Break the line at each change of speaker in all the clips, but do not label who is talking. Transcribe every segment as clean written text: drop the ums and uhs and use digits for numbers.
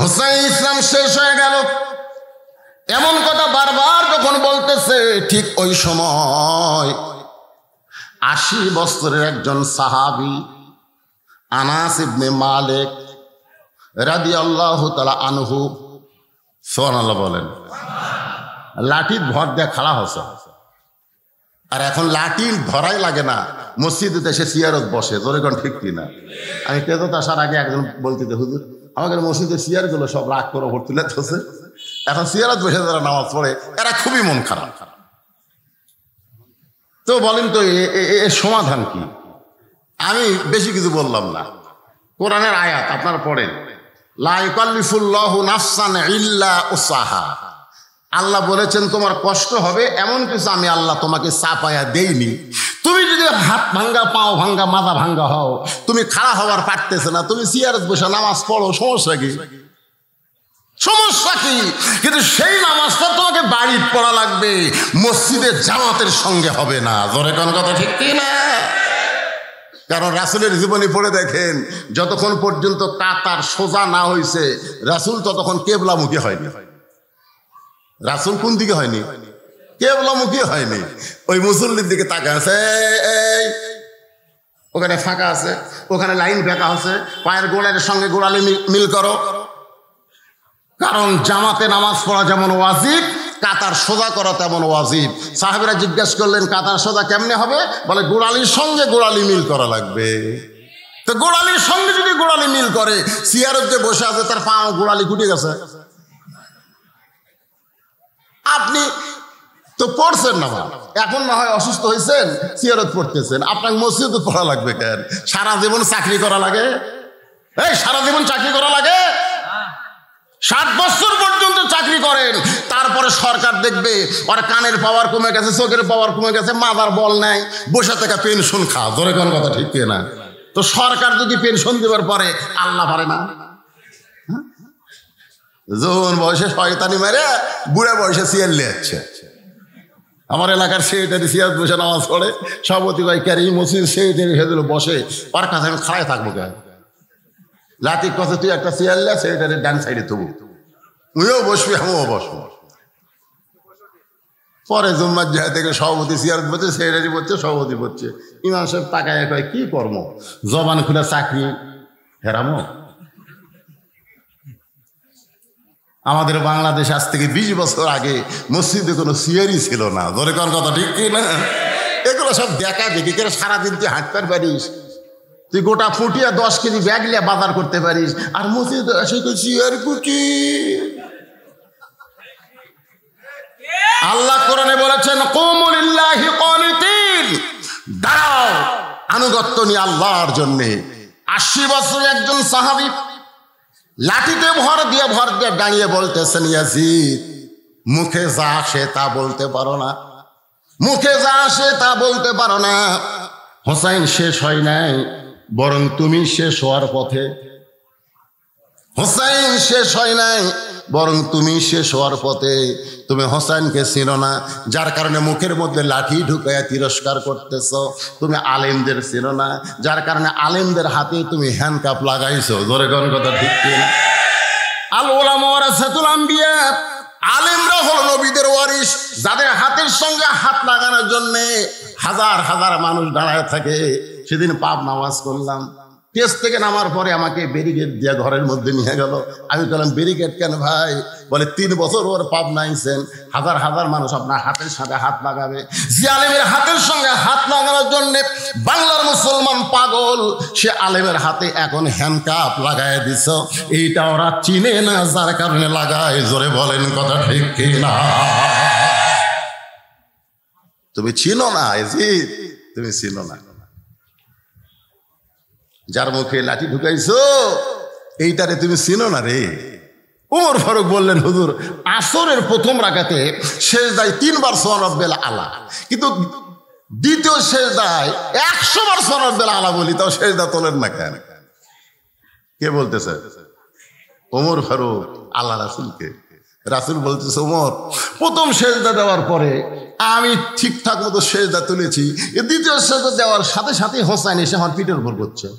হোসাইন ইসলাম শেষ হয়ে গেল। এমন কথা বারবার যখন বলতেছে, ঠিক ওই সময় 80 বছরের একজন সাহাবী আনাস ইবনে মালিক রাদিয়াল্লাহু তাআলা আনহু, সুবহানাল্লাহ বলেন, লাঠির ভর দিয়ে খাড়া হচ্ছে। আর এখন লাঠি ধরাই লাগে না, মসজিদে এসে সিয়ারত বসে। জোরে কোন ঠিক কিনা? আমি তেজত আসার আগে একজন বলতে, হুজুর আমাদের মসজিদের সিয়ারগুলো সব রাগ করে ভোট তুলে ধরছে, এখন সিয়ারত বসে যারা নামাজ পড়ে এরা খুবই মন খারাপ। তো বলেন তো এর সমাধান কি? আমি বেশি কিছু বললাম না, কোরআনের আয়াত আপনারা পড়েন, লা ইউকাল্লিফুল্লাহু নাফসান ইল্লা উসাহা। আল্লাহ বলেছেন তোমার কষ্ট হবে, এমন কিছু আমি আল্লাহ তোমাকে চাপায়া দেইনি। তুমি যদি হাত ভাঙ্গা, পাও ভাঙ্গা, মাথা ভাঙ্গা হও, তুমি খাড়া হওয়ার পারতেছে না, তুমি সিয়ারত বসে নামাজ পড়ো, সমস্যা কি? সমস্যা কি? কিন্তু সেই নামাজটা তোমাকে বাড়িতে পড়া লাগবে, মসজিদের জামাতের সঙ্গে হবে না। জোরে কোন কথা ঠিক কি না? কারণ রাসূলের জীবনী পড়ে দেখেন, যতক্ষণ পর্যন্ত কাতার সোজা না হয়েছে রাসূল ততক্ষণ কেবলামুখী হয়নি। রাসূল কোন দিকে হয়নি? কেবলামুখী হয়নি। ওই মুসল্লির দিকে তাকায় আছে, এই ওখানে ফাঁকা আছে, ওখানে লাইন ফাঁকা আছে, পায়ের গোড়ার সঙ্গে গোড়ালি মিল করো। কারণ জামাতে নামাজ পড়া যেমন ওয়াজিব, কাতার সোজা করা তেমন ওয়াজিব। সাহাবীরা জিজ্ঞাসা করলেন, কাতার সোজা কেমনে হবে? বলে গোড়ালির সঙ্গে গোড়ালি মিল করা লাগবে। তো গোড়ালির সঙ্গে যদি গোড়ালি মিল করে, সিয়ারত যে বসে আছে তার পা গোড়ালি কুটে গেছে। আপনি তো পড়ছেন না, এখন না হয় অসুস্থ হয়েছেন, সিয়ারত পড়তেছেন, আপনাকে মসজিদে পড়া লাগবে কেন? সারা জীবন চাকরি করা লাগে? এই সারা জীবন চাকরি করা লাগে? 60 বছর পর্যন্ত চাকরি করেন, তারপরে সরকার দেখবে ওর কানের পাওয়ার কমে গেছে, চোখের পাওয়ার কমে গেছে, মাথার বল নাই, বসে থেকে পেনশন খা। ধরে কোন কথা ঠিক না? তো সরকার যদি পেনশন দেওয়ার পরে আল্লাহ পারে না? যৌন বয়সে শয়তানি মেরে বুড়ে বয়সে সিয়ার লিয়াচ্ছে। আমার এলাকার সেক্রেটারি সিয়ার বসে নামাজ পড়ে, সভাপতি ভাই ক্যারি মসজিদ সেক্রেটারি হেদুল বসে, ওর কাছে আমি খাড়াই থাকবো কেন? লাতির কথা তুই একটা চেয়ার লে, সেক্রেটারির ডান সাইডে থবু, তুইও বসবি, আমিও বসবো। পরে জুম্মার জায়গা থেকে সভাপতি চেয়ার বলছে, সেক্রেটারি বলছে, সভাপতি বলছে, ইমাম সাহেব তাকায় কয় কি কর্ম, জবান খুলে চাকরি হেরামো। আমাদের বাংলাদেশ আজ থেকে 20 বছর আগে মসজিদে কোনো সিয়ারই ছিল না। ধরে কোন কথা ঠিক কি না? এগুলো সব দেখা দেখি, কেন সারাদিন তুই হাঁটতে পারিস, তুই গোটা ফুটিয়া 10 কেজি ব্যাগ লিয়া বাজার করতে পারিস, আর মসজিদে এসে তো সিয়ার কুটি। আল্লাহ কোরআনে বলেছেন, কুমু লিল্লাহি কানিতিন, দাঁড়াও আনুগত্য নিয়ে আল্লাহর জন্য। 80 বছর একজন সাহাবী লাঠিতে ভর দিয়ে দাঁড়িয়ে বলতেছেন, ইয়াজিদ মুখে যা আসে তা বলতে পারো না, মুখে যা আসে তা বলতে পারো না। হোসাইন শেষ হয় নাই, বরং তুমি শেষ হওয়ার পথে। হোসাইন শেষ হয় নাই, বরং তুমি শেষ হওয়ার পথে। তুমি হোসাইনকে চিনো না, যার কারণে মুখের মধ্যে লাঠি ঢুকাইয়া তিরস্কার করতেছ। তুমি আলেমদের চিনো না, যার কারণে আলেমদের হাতে তুমি হ্যান্ডকাপ লাগাইছো। জোরে কোন কথা ঠিক কিনা? আল উলামা ওয়ারাসাতুল আম্বিয়া, আলেমরা হলো নবীদের ওয়ারিস, যাদের হাতের সঙ্গে হাত লাগানোর জন্য হাজার হাজার মানুষ দাঁড়ায় থাকে। সেদিন পাপ নামাজ করলাম, টেস্ট থেকে নামার পরে আমাকে ব্যারিকেড দিয়ে ঘরের মধ্যে নিয়ে গেল। আমি বললাম, ব্যারিকেড কেন ভাই? বলে 3 বছর ওর পাপ নাইছেন, হাজার হাজার মানুষ আপনার হাতের সাথে হাত লাগাবে। যে আলেমের হাতের সঙ্গে হাত লাগানোর জন্য বাংলার মুসলমান পাগল, সে আলেমের হাতে এখন হ্যান্ডকাপ লাগাই দিছ। এইটা ওরা চিনে না, যার কারণে লাগায়। জোরে বলেন কথা ঠিক কিনা? তুমি চিনো না, তুমি চিনো না। যার মুখে লাঠি ঢুকাইছো এইটারে তুমি চিনো না রে। ওমর ফারুক বললেন, হুজুর আসরের প্রথম রাকাতে সেজদায় 3 বার সুবহান রাব্বিল আলা, কিন্তু দ্বিতীয় সেজদায় 100 বার সুবহান রাব্বিল আলা বলি, তাও সেজদা তোলেন না কেন? কে বলতেছে? ওমর ফারুক আল্লাহ রাসূলকে। রাসূল বলতেছে, ওমর প্রথম সেজদা দেওয়ার পরে আমি ঠিকঠাক মতো সেজদা তুলেছি, দ্বিতীয় সেজদা দেওয়ার সাথে সাথে হোসাইন এসে আমার পিঠের উপর করছে।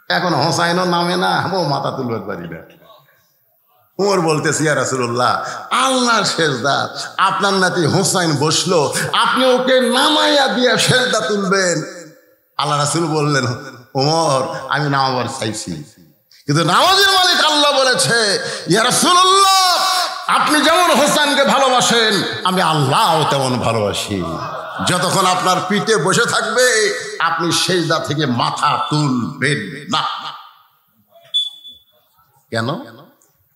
এখন হোসাইনও নামে না, আমিও মাথা তুলতে পারি না। উমর বলতেছি, ইয়া রাসূলুল্লাহ, আল্লাহর সেজদা, আপনার নাতি হোসাইন বসলো, আপনি ওকে নামাইয়া দিয়ে সেজদা তুলবেন। আল্লাহ রাসূল বললেন, ওমর, আমি নামাবার চাইছি, কিন্তু নামাজের মালিক আল্লাহ বলেছে, ইয়া রাসূলুল্লাহ, আপনি যেমন হোসাইনকে ভালোবাসেন আমি আল্লাহও তেমন ভালোবাসি। যতক্ষণ আপনার পিঠে বসে থাকবে আপনি সেজদা থেকে মাথা তুলবেন না। কেন?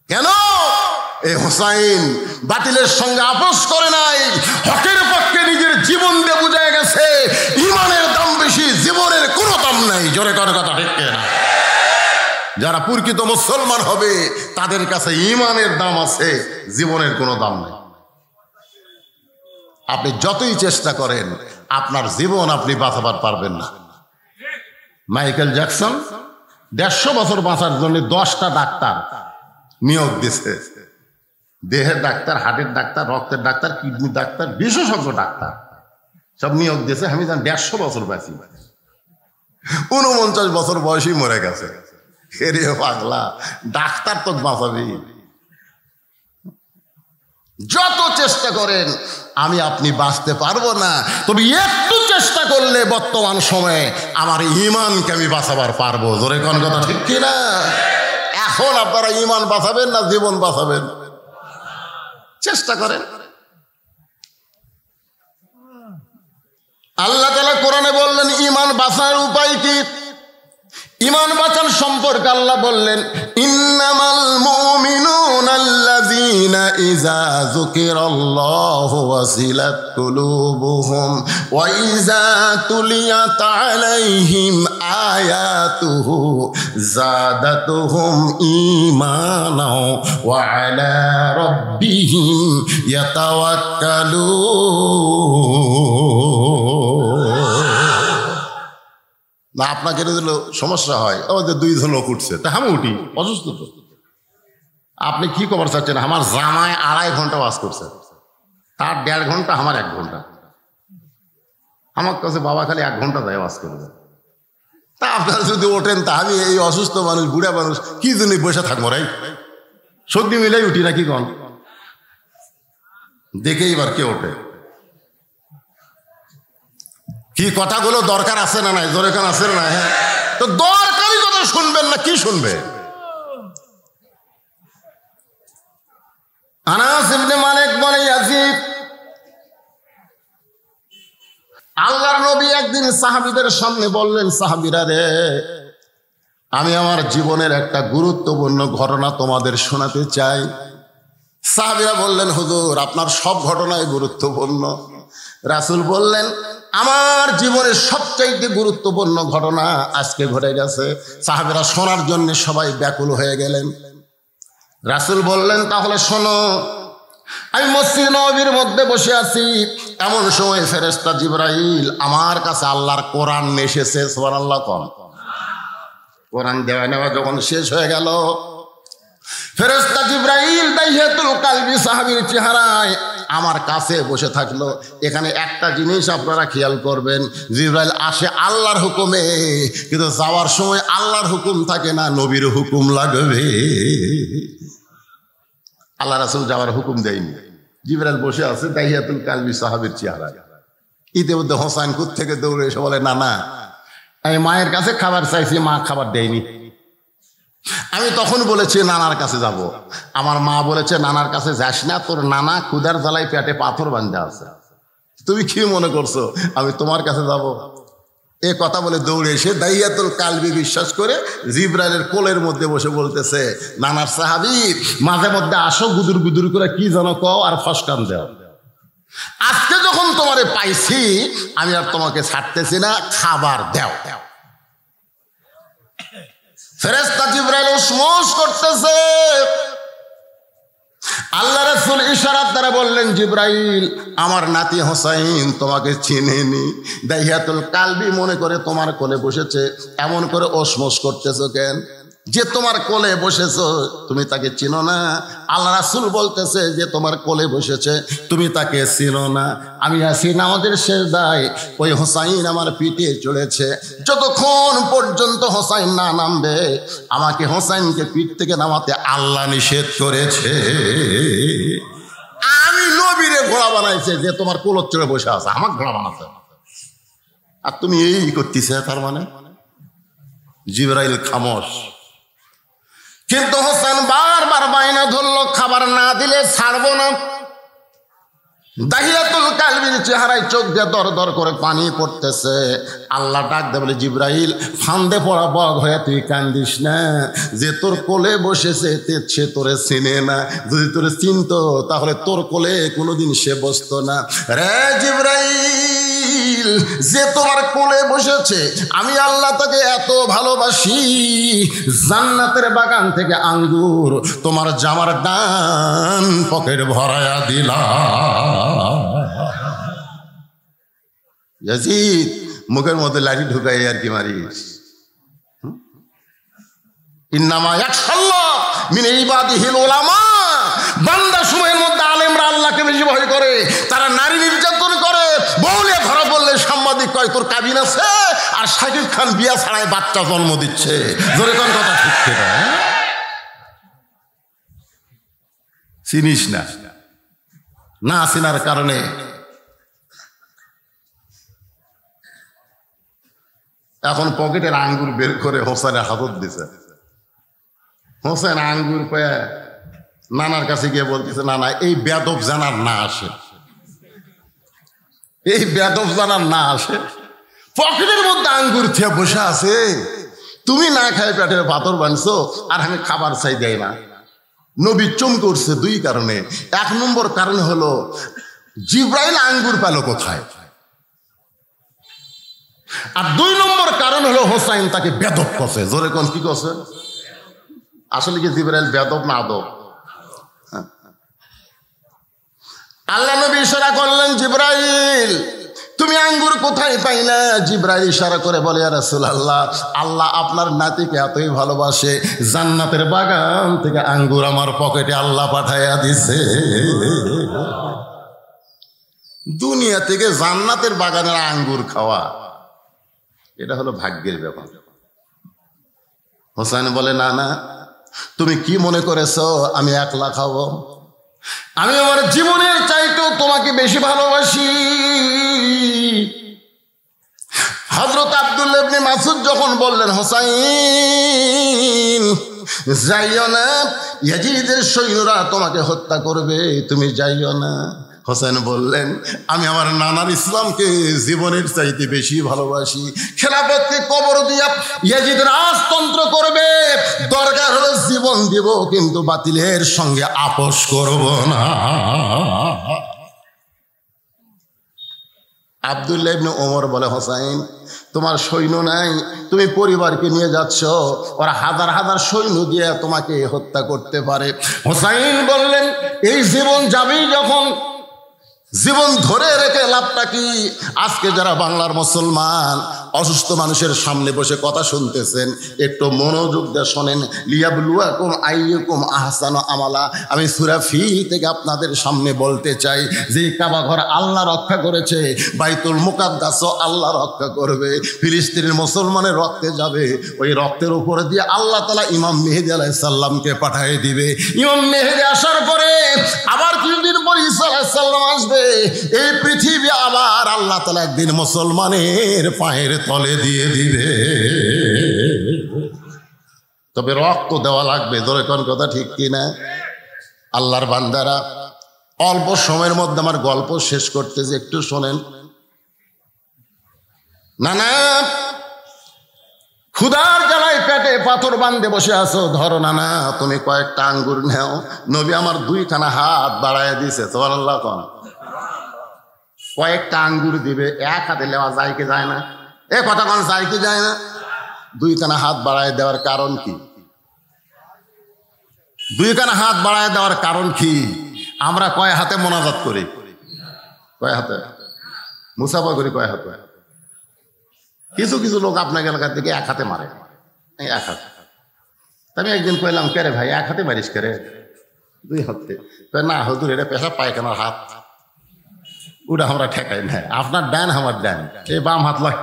কেন? এই হোসাইন বাতিলের সঙ্গে আপোষ করে নাই, হকের পক্ষে নিজের জীবন দিয়ে বুঝে গেছে ইমানের দাম বেশি, জীবনের কোনো দাম নাই। জোরে করে কথা ঠিক না? যারা প্রকৃত মুসলমান হবে তাদের কাছে ইমানের দাম আছে, জীবনের কোনো দাম নাই। আপনি যতই চেষ্টা করেন আপনার জীবন আপনি বাঁচাবার পারবেন না। মাইকেল জ্যাকসন 150 বছর বাঁচার জন্য 10টা ডাক্তার নিয়োগ দিছে। দেহের ডাক্তার, হার্টের ডাক্তার, রক্তের ডাক্তার, কিডনি ডাক্তার, বিশেষজ্ঞ ডাক্তার সব নিয়োগ দিয়েছে। আমি জানি 150 বছর বাঁচি, 49 বছর বয়সেই মরে গেছে। এরে পাগলা, ডাক্তার তো বাঁচাবি। যত চেষ্টা করেন আমি আপনি বাঁচতে পারবো না, তবে একটু চেষ্টা করলে বর্তমান সময়ে আমার ইমানকে আমি বাঁচাবার পারবো। জোরে কোন কথা ঠিক কিনা? এখন আপনারা ইমান বাঁচাবেন না জীবন বাঁচাবেন? চেষ্টা করেন। আল্লাহ তাআলা কোরআনে বললেন ইমান বাঁচার উপায় কি? ইমান বাঁচার সম্পর্কে আল্লাহ বললেন, ইন্নামাল মুমিনুনা আল্লাযীনা ইযা যুকিরাল্লাহু ওয়াজিলাত কুলুবুহুম ওয়া ইযা তুলিয়াত আলাইহিম আয়াতুহু যাদাতুহুম ঈমানাও ওয়া আলা রাব্বিহিম ইয়াতাওয়াক্কালুন। না আপনাকে দিল সমস্যা হয়, আমাদের 2 লোক উঠছে, তা আমি উঠি, অসুস্থ তো। আপনি কি খবর চাচ্ছেন? আমার জামায় 2.5 ঘন্টা ওয়াজ করছে, তার 1.5 ঘন্টা, আমার 1 ঘন্টা। আমার কাছে বাবা খালি 1 ঘন্টা দেয় ওয়াজ করবে। তা আপনারা যদি ওঠেন, তা আমি এই অসুস্থ মানুষ, বুড়া মানুষ, কি জন্য বসে থাকবো? রাই সর্দি মিলাই উঠি না কি কন? দেখে এবার কে ওঠে, কি কথাগুলো দরকার আছে না নাই? জোরে কান আছে না? হ্যাঁ, তো দরকারি কথা শুনবেন না কি শুনবে? আনাস ইবনে মালিক বলে, ইয়াজিদ, আল্লাহর নবী একদিন সাহাবীদের সামনে বললেন, সাহাবীরা রে, আমি আমার জীবনের একটা গুরুত্বপূর্ণ ঘটনা তোমাদের শোনাতে চাই। সাহাবীরা বললেন, হুজুর, আপনার সব ঘটনাই গুরুত্বপূর্ণ। রাসূল বললেন, আমার জীবনের সবচাইতে গুরুত্বপূর্ণ ঘটনা আজকে ঘটে গেছে। সাহাবীরা শোনার জন্য সবাই ব্যাকুল হয়ে গেলেন। রাসূল বললেন, তাহলে শোনো। আমি মসজিদ নববীর মধ্যে বসে আছি, এমন সময় ফেরেশতা জিবরাইল আমার কাছে আল্লাহর কোরআন এসেছে। সুবহানাল্লাহ কোন। কোরআন দেওয়া নেওয়া যখন শেষ হয়ে গেল, ফেরেশতা জিবরাইল দাইহাতুল কালবি সাহাবীর চেহারায় আমার কাছে বসে থাকলো। এখানে একটা জিনিস আপনারা খেয়াল করবেন, জিবরাইল আসে আল্লাহর হুকুমে, কিন্তু যাওয়ার সময় আল্লাহর হুকুম থাকে না, নবীর হুকুম লাগবে। আল্লাহ রাসূল যাওয়ার হুকুম দেয়নি, জিবরাইল বসে আছে দাইহাতুল কালবি সাহাবীর চেহারায়। ইতিমধ্যে হোসাইন কোথা থেকে দৌড়ে এসে বলে, না না, আমি মায়ের কাছে খাবার চাইছি, মা খাবার দেয়নি। আমি তখন বলেছি নানার কাছে যাব। আমার মা বলেছে, নানার কাছে যাস না, তোর নানা ক্ষুধার জ্বালায় পেটে পাথর বাঁধা আছে, তুমি কি মনে করছো আমি তোমার কাছে যাব? এ কথা বলে দৌড়ে এসে দাইয়াতুল কালবি বিশ্বাস করে জিবরাইলের কোলের মধ্যে বসে বলতেছে, নানার সাহাবী, মাঝে মধ্যে আসো, গুদুর গুদুর করে কি যেন কও আর ফসকান দেও। আজকে যখন তোমারে পাইছি আমি আর তোমাকে ছাড়তেছি না, খাবার দেও। ফেরেশতা জিবরাইল উসমস করতেছে। আল্লাহ রাসূল ইশারাত দ্বারা বললেন, জিবরাইল, আমার নাতি হোসাইন তোমাকে চিনেনি, দাইহাতুল কালবি মনে করে তোমার কোলে বসেছে, এমন করে উসমস করতেছো কেন? যে তোমার কোলে বসেছো তুমি তাকে চিনো না? আল্লাহ রাসূল বলতেছে যে তোমার কোলে বসেছে তুমি তাকে চিনো না? আমি আছি নামাজের সিজদায়, ওই হোসাইন আমার পিঠে চড়েছে, যতক্ষণ পর্যন্ত হোসাইন না নামবে আমাকে হোসাইনকে পিঠ থেকে নামাতে আল্লাহ নিষেধ করেছে। আমি নবীরে ঘোড়া বানাইছে যে তোমার কোলত চড়ে বসে আছে, আমার ঘোড়া বানাতে, আর তুমি এই করতেছে। তার মানে জিবরাইল খামোশ। কিন্তু হোসেন বারবার বায়না ধরলো, খাবার না দিলে ছাড়বো না। দাহিয়াতুল কালবির চেহারায় চোখ দিয়ে দর দর করে পানি পড়তেছে। আল্লাহ ডাক দে বলে, জিবরাইল ফান্দে পড়া বগ হয়ে তুই কান্দিস না, যে তোর কোলে বসেছে সে তোরে চিনে না, যদি তোরে চিনতো তাহলে তোর কোলে কোনোদিন সে বসতো না। রে জিবরাইল, যে তোমার কোলে বসেছে আমি আল্লাহ তাকে এত ভালোবাসি, জান্নাতের বাগান থেকে আঙ্গুর তোমার জামার ডান পকেট ভরায়া দিলাম। ইয়াজিদ, মুখের মধ্যে লাঠি ঢুকাই আর কি মারিস? ইন্নামা ইয়াখশাল্লাহ মিন ইবাদিহিল উলামা। বান্দা সময়ের মধ্যে আলেমরা আল্লাহকে বেশি ভয় করে, তারা নারী নির্যাতন করে। বউলে ধরা বললে সাংবাদিক কয় তোর কাবিন আছে, আর শাকিব খান বিয়া ছাড়াই বাচ্চা জন্ম দিচ্ছে। জোরে কোন কথা ঠিক কিনা? চিনিস না, না চিনার কারণে এখন পকেটের আঙ্গুর বের করে হোসেনের হাতত দিছে। হোসেন আঙ্গুর পেয়ে নানার কাছে গিয়ে বলতেছে, নানা এই বেদব জানার না আসে, এই বেদব জানার না আসে। পকেটের মধ্যে আঙ্গুর খেয়ে বসে আছে, তুমি না খাই পেটের পাথর বানছো, আর আমি খাবার চাই দেয় না। নবী চুম করছে দুই কারণে। এক নম্বর কারণ হলো জিবরাইল আঙ্গুর পেল কোথায়, আর দুই নম্বর কারণ হলো হোসাইন তাকে বেদব করছে। জোরে কোন কি করছে? আসলে কি জিবরাইল বেদব না আদব? আল্লাহ নবী ইশারা করলেন, জিবরাইল তুমি আঙ্গুর কোথায় পাইলা? জিবরাইল ইশারা করে বলে, ইয়া রাসূলুল্লাহ, আল্লাহ আপনার নাতিকে এতই ভালোবাসে, জান্নাতের বাগান থেকে আঙ্গুর আমার পকেটে আল্লাহ পাঠাইয়া দিছে। দুনিয়া থেকে জান্নাতের বাগানের আঙ্গুর খাওয়া, এটা হলো ভাগ্যের ব্যাপার। হোসেন বলে, না না, তুমি কি মনে করেছো আমি একলা খাবো? আমি আমার জীবনের চাইতেও তোমাকে বেশি ভালোবাসি। হযরত আব্দুল্লাহ ইবনে মাসউদ যখন বললেন, হোসাইন যাইও না, ইয়াজিদের সৈন্যরা তোমাকে হত্যা করবে, তুমি যাইও না। হোসেন বললেন, আমি আমার নানার ইসলামকে জীবনের চাইতে বেশি ভালোবাসি। খেলাফতকে কবর দিয়া ইয়াজিদ রাজতন্ত্র করবে, দরকার হলে জীবন দিব, কিন্তু বাতিলের সঙ্গে আপোষ করব না। আব্দুল্লাহ ইবনে ওমর বলে, হোসাইন তোমার সৈন্য নাই, তুমি পরিবারকে নিয়ে যাচ্ছ, ওরা হাজার হাজার সৈন্য দিয়ে তোমাকে হত্যা করতে পারে। হোসাইন বললেন, এই জীবন যাবেই যখন, জীবন ধরে রেখে লাভটা কি? আজকে যারা বাংলার মুসলমান অসুস্থ মানুষের সামনে বসে কথা শুনতেছেন, একটু মনোযোগ দিয়ে শোনেন। লিয়াবলুয়াকুম আইয়ুকুম আহসানু আমালা। আমি সূরা ফিল থেকে আপনাদের সামনে বলতে চাই, যে কাবা ঘর আল্লাহ রক্ষা করেছে, বাইতুল মুকাদ্দাসও আল্লাহ রক্ষা করবে। ফিলিস্তিনের মুসলমানের রক্তে যাবে, ওই রক্তের উপরে দিয়ে আল্লাহ তাআলা ইমাম মেহেদী আলাইহিস সালামকে পাঠিয়ে দিবে। ইমাম মেহেদী আসার পরে আবার কিছুদিন পর ঈসা আলাইহিস সালাম আসবে। এই পৃথিবী আবার আল্লাহ তাআলা একদিন মুসলমানের পায়ের তলে দিয়ে দিবে। তবে রক্ত দেওয়া লাগবে। ধরে কোন কথা ঠিক কিনা? আল্লাহর বান্দারা, অল্প সময়ের মধ্যে আমার গল্প শেষ করতেছে, একটু শোনেন। না না, ক্ষুধার জ্বালায় পেটে পাথর বাঁধে বসে আছো, ধরো না না, তুমি কয়েকটা আঙ্গুর নেও। নবী আমার দুইখানা হাত বাড়াইয়া দিছে, সুবহানাল্লাহ কোন। কয়েকটা আঙ্গুর দিবে, এক হাতে নেওয়া যায় কি যায় না? এ কথা কোন যায় কি যায় না? দুইখানা হাত বাড়ায় দেওয়ার কারণ কি? দুইখানা হাত বাড়ায় দেওয়ার কারণ কি? আমরা কয় হাতে মোনাজাত করি? কয় হাতে মুসাফা করি? কয় হাতে? কিছু কিছু লোক আপনার এলাকা থেকে এক হাতে মারে, এক হাতে। আমি একদিন কইলাম, কে রে ভাই এক হাতে মারিস কে রে? দুই হাতে। না হুজুর, এটা পেশাব পায়খানার হাত, ওটা আমরা ঠেকাই না, আপনার ডান আমার ডান, এই বাম হাত লয়,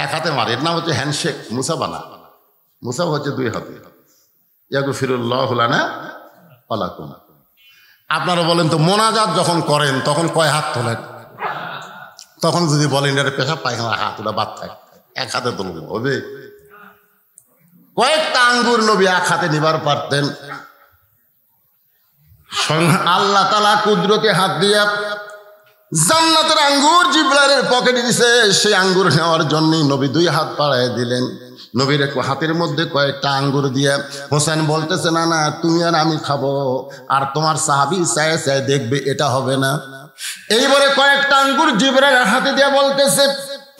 এক হাতে মারে। এর নাম হচ্ছে হ্যান্ডশেক, মুসাবানা। মুসাব হচ্ছে দুই হাতে। ইয়াগফিরুল্লাহু লানা ওয়া লাকুম। আপনারা বলেন তো, মোনাজাত যখন করেন তখন কয় হাত তোলেন? তখন যদি বলেন এটা পেশাব পায়খানার হাত, ওটা বাদ থাকে, এক হাতে তুলব হবে? কয়েকটা আঙ্গুর নবী এক হাতে নিবার পারতেন। আল্লাহ তাআলা কুদরতে হাত দিয়া জান্নাতের আঙ্গুর জিবরাইলের পকেটে দিছে। সেই আঙ্গুর নেওয়ার জন্য নবী দুই হাত বাড়ায় দিলেন। নবীর হাতের মধ্যে কয়েকটা আঙ্গুর দিয়ে হোসেন বলতেছে, না না, তুমি আর আমি খাবো, আর তোমার সাহাবী চায় চায় দেখবে, এটা হবে না। এইবারে কয়েকটা আঙ্গুর জিবরাইলের হাতে দিয়ে বলতেছে,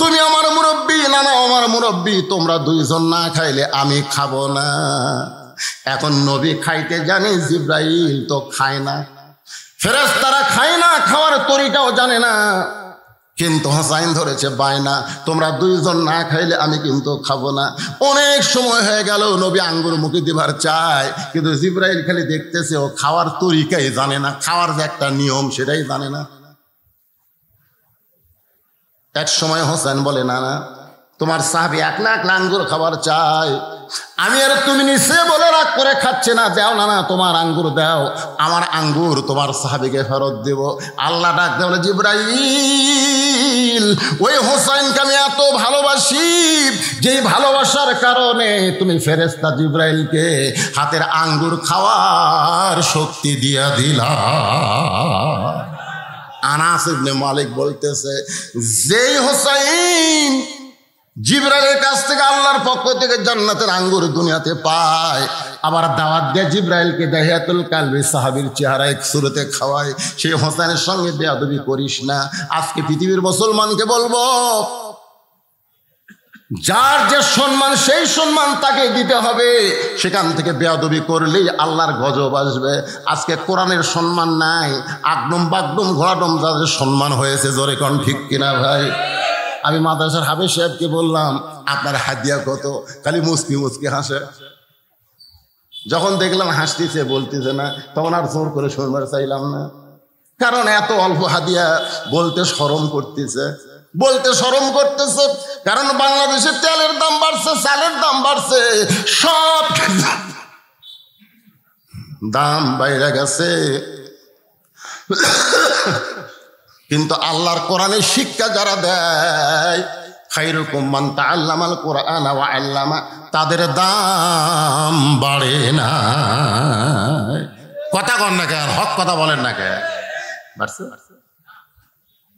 তুমি আমার মুরব্বী, না না আমার মুরব্বী, তোমরা দুইজন না খাইলে আমি খাবো না। এখন নবী খাইতে জানে, জিবরাইল তো খায় না, ফেরেশতারা খায় না, খাওয়ার তরিকাও জানে না। কিন্তু হোসাইন ধরেছে বায়না, তোমরা দুইজন না খাইলে আমি কিন্তু খাবো না। অনেক সময় হয়ে গেল, নবী আঙ্গুর মুখে দিবার চায়, কিন্তু জিবরাইল খালি দেখতেছে, ও খাওয়ার তরিকাই জানে না, খাওয়ার যে একটা নিয়ম সেটাই জানে না। এক সময় হোসেন বলে, না না, তোমার সাহাবী একলা একলা আঙ্গুর খাবার চায়, আমি আর তুমি নিচে বলে রাগ করে খাচ্ছে না, দাও না না, তোমার আঙ্গুর দাও, আমার আঙ্গুর তোমার সাহাবীকে ফেরত দেব। আল্লাহ ডাক দেয়, বলে জিবরাইল, ওই হোসেনকে আমি এত ভালোবাসি, যেই ভালোবাসার কারণে তুমি ফেরেশতা জিবরাইলকে হাতের আঙ্গুর খাওয়ার শক্তি দিয়া দিলা। আনাস ইবনে মালিক বলতেছে, যেই হোসাইন জিবরাইলের কাছ থেকে আল্লাহর পক্ষ থেকে জান্নাতের আঙ্গুর দুনিয়াতে পায়, আবার দাওয়াত দিয়ে জিবরাইলকে দাহিয়াতুল কালবি সাহাবীর চেহারা এক সুরতে খাওয়ায়, সেই হোসেনের সঙ্গে বেয়াদবি করিস না। আজকে পৃথিবীর মুসলমানকে বলবো, যার যে সম্মান সেই সম্মান তাকে দিতে হবে, সেখান থেকে বেয়াদবি করলেই আল্লাহর গজব আসবে। আজকে কোরআনের সম্মান নাই, আগডম বাগডম ঘোড়াডম যাদের সম্মান হয়েছে, জোরে কোন ঠিক কিনা ভাই? আমি মাদ্রাসার হাফেজ সাহেবকে বললাম, আপনার হাদিয়া কত? খালি মুসকি মুসকি হাসে। যখন দেখলাম হাসতেছে, বলতেছে না, তখন আর জোর করে শুনবার চাইলাম না, কারণ এত অল্প হাদিয়া বলতে শরম করতেছে, বলতে শরম করতেছে। কারণ বাংলাদেশে তেলের দাম বাড়ছে, চালের দাম বাড়ছে, সব দাম বাইরে গেছে, কিন্তু আল্লাহর কোরআনের শিক্ষা যারা দেয়, খায়রুকুম মান তাআল্লামাল কোরআনা ওয়া আল্লামা, তাদের দাম বাড়ে না। কথা কন না কেন? হক কথা বলেন না কেন? বাড়ছে?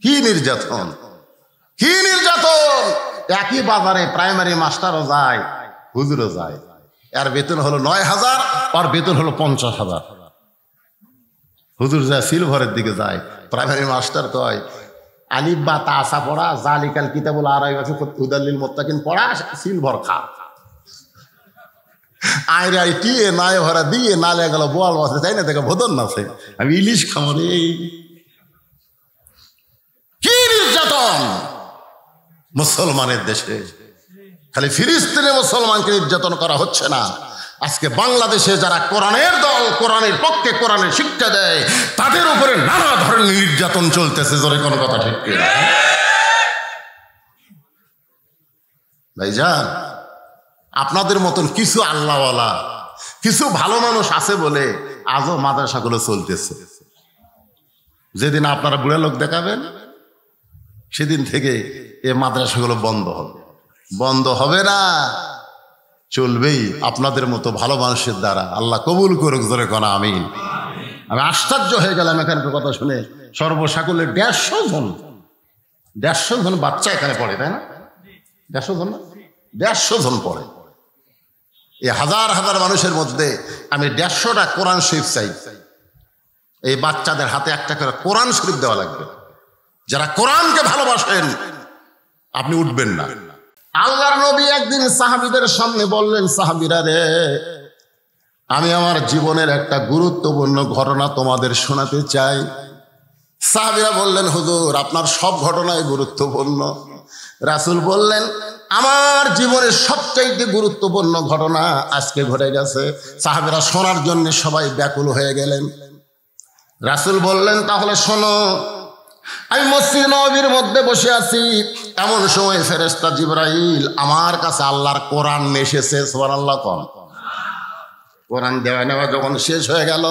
কি নির্যাতন, কি নির্যাতন! একই বাজারে প্রাইমারি মাস্টারও যায়, হুজুরও যায়, এর বেতন হলো 9,000, আর বেতন হলো 50,000। হুজুর যায় সিলভারের দিকে যায়, প্রাইমারি মাস্টার কয় আলিফ বা তাসা পড়া, জালিকাল কিতাবুল আরাইব হুদাল্লিল মুত্তাকিন পড়া, সিলভার খা। আইরে আই টিয়ে নায় ভরা দিয়ে নালে গেল বোয়াল বাসে, তাই না? দেখো ভোদন না, আমি ইলিশ খাবো রে। কি নির্যাতন মুসলমানের দেশে! খালি ফিলিস্তিনে মুসলমানকে নির্যাতন করা হচ্ছে না, আজকে বাংলাদেশে যারা কোরআনের দল, কোরআনের পক্ষে কোরআনের শিক্ষা দেয়, তাদের উপরে নানা ধরনের নির্যাতন চলতেছে। জোরে কোনো কথা ঠিক কিনা ভাইজান? আপনাদের মতন কিছু আল্লাহওয়ালা, কিছু ভালো মানুষ আছে বলে আজও মাদ্রাসাগুলো চলতেছে। যেদিন আপনারা বুড়া লোক দেখাবেন, সেদিন থেকে এই মাদ্রাসাগুলো বন্ধ হবে। বন্ধ হবে না, চলবেই আপনাদের মতো ভালো মানুষের দ্বারা। আল্লাহ কবুল করুক, জোরে কোনা আমিন। আমি আশ্চর্য হয়ে গেলাম এখানকার কথা শুনে। সর্বসাকুল্যে 150 জন বাচ্চা এখানে পড়ে, তাই না? 150 জন না, 150 জন পড়ে। এই হাজার হাজার মানুষের মধ্যে আমি 150টা কোরআন শরীফ চাই। এই বাচ্চাদের হাতে একটা করে কোরআন শরীফ দেওয়া লাগবে। যারা কোরআনকে ভালোবাসেন আপনি উঠবেন না। আল্লাহর নবী একদিন সাহাবীদের সামনে বললেন, সাহাবীরা রে, আমি আমার জীবনের একটা গুরুত্বপূর্ণ ঘটনা তোমাদের শোনাতে চাই। সাহাবীরা বললেন, হুজুর আপনার সব ঘটনাই গুরুত্বপূর্ণ, রাসূল বললেন, আমার জীবনের সবচাইতে গুরুত্বপূর্ণ ঘটনা আজকে ঘটে গেছে। সাহাবীরা শোনার জন্য সবাই ব্যাকুল হয়ে গেলেন। রাসূল বললেন, তাহলে শোনো। আমি মসজিদ নববীর মধ্যে বসে আছি, এমন সময় ফেরেশতা জিবরাইল আমার কাছে আল্লাহর কোরআন এসেছে। সুবহানাল্লাহ। কোরআন দেওয়া নেওয়া যখন শেষ হয়ে গেল,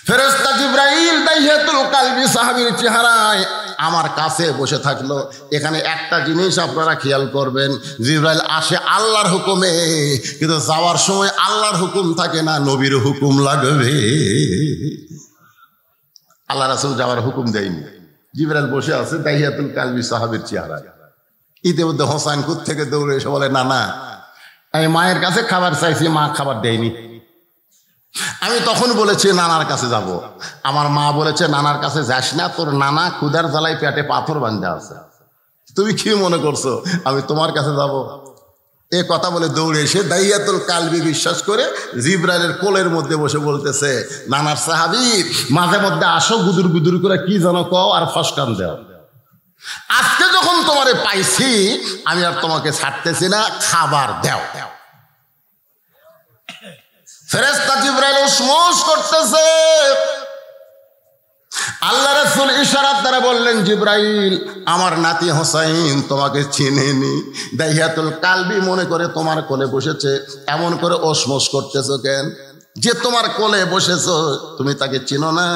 ফেরেশতা জিবরাইল দাইহাতুল কালবি সাহাবীর চেহারায় আমার কাছে বসে থাকলো। এখানে একটা জিনিস আপনারা খেয়াল করবেন, জিবরাইল আসে আল্লাহর হুকুমে, কিন্তু যাওয়ার সময় আল্লাহর হুকুম থাকে না, নবীর হুকুম লাগবে। আল্লাহ রাসূল যাওয়ার হুকুম দেয়নি, জিবরাইল বসে আছে দাইহাতুল কালবি সাহাবীর চেহারায়। ইতিমধ্যে হোসাইন কোথা থেকে দৌড়ে এসে বলে, না না, আমি মায়ের কাছে খাবার চাইছি, মা খাবার দেয়নি। আমি তখন বলেছি নানার কাছে যাব। আমার মা বলেছে, নানার কাছে যাস না, তোর নানা ক্ষুধার জ্বালায় পেটে পাথর বাঁধা আছে। তুমি কি মনে করছো আমি তোমার কাছে যাব? এ কথা বলে দৌড়ে এসে দাইয়াতুল কালবি বিশ্বাস করে জিবরাইলের কোলের মধ্যে বসে বলতেছে, নানার সাহাবী, মাঝে মধ্যে আসো, গুদুর গুদুর করে কি যেন কও আর ফসকান দেও। আজকে যখন তোমারে পাইছি আমি আর তোমাকে ছাড়তেছি না, খাবার দেও। ফেরেশতা জিবরাইল উসমস করতেছে। আল্লাহ রাসূল ইশারাত দ্বারা বললেন, জিবরাইল, আমার নাতি হোসাইন তোমাকে চিনেনি। দাইহাতুল কালবি মনে করে তোমার কোলে বসেছে, এমন করে উসমস করতেছো কেন? যে তোমার কোলে বসেছো তুমি তাকে চিনো না?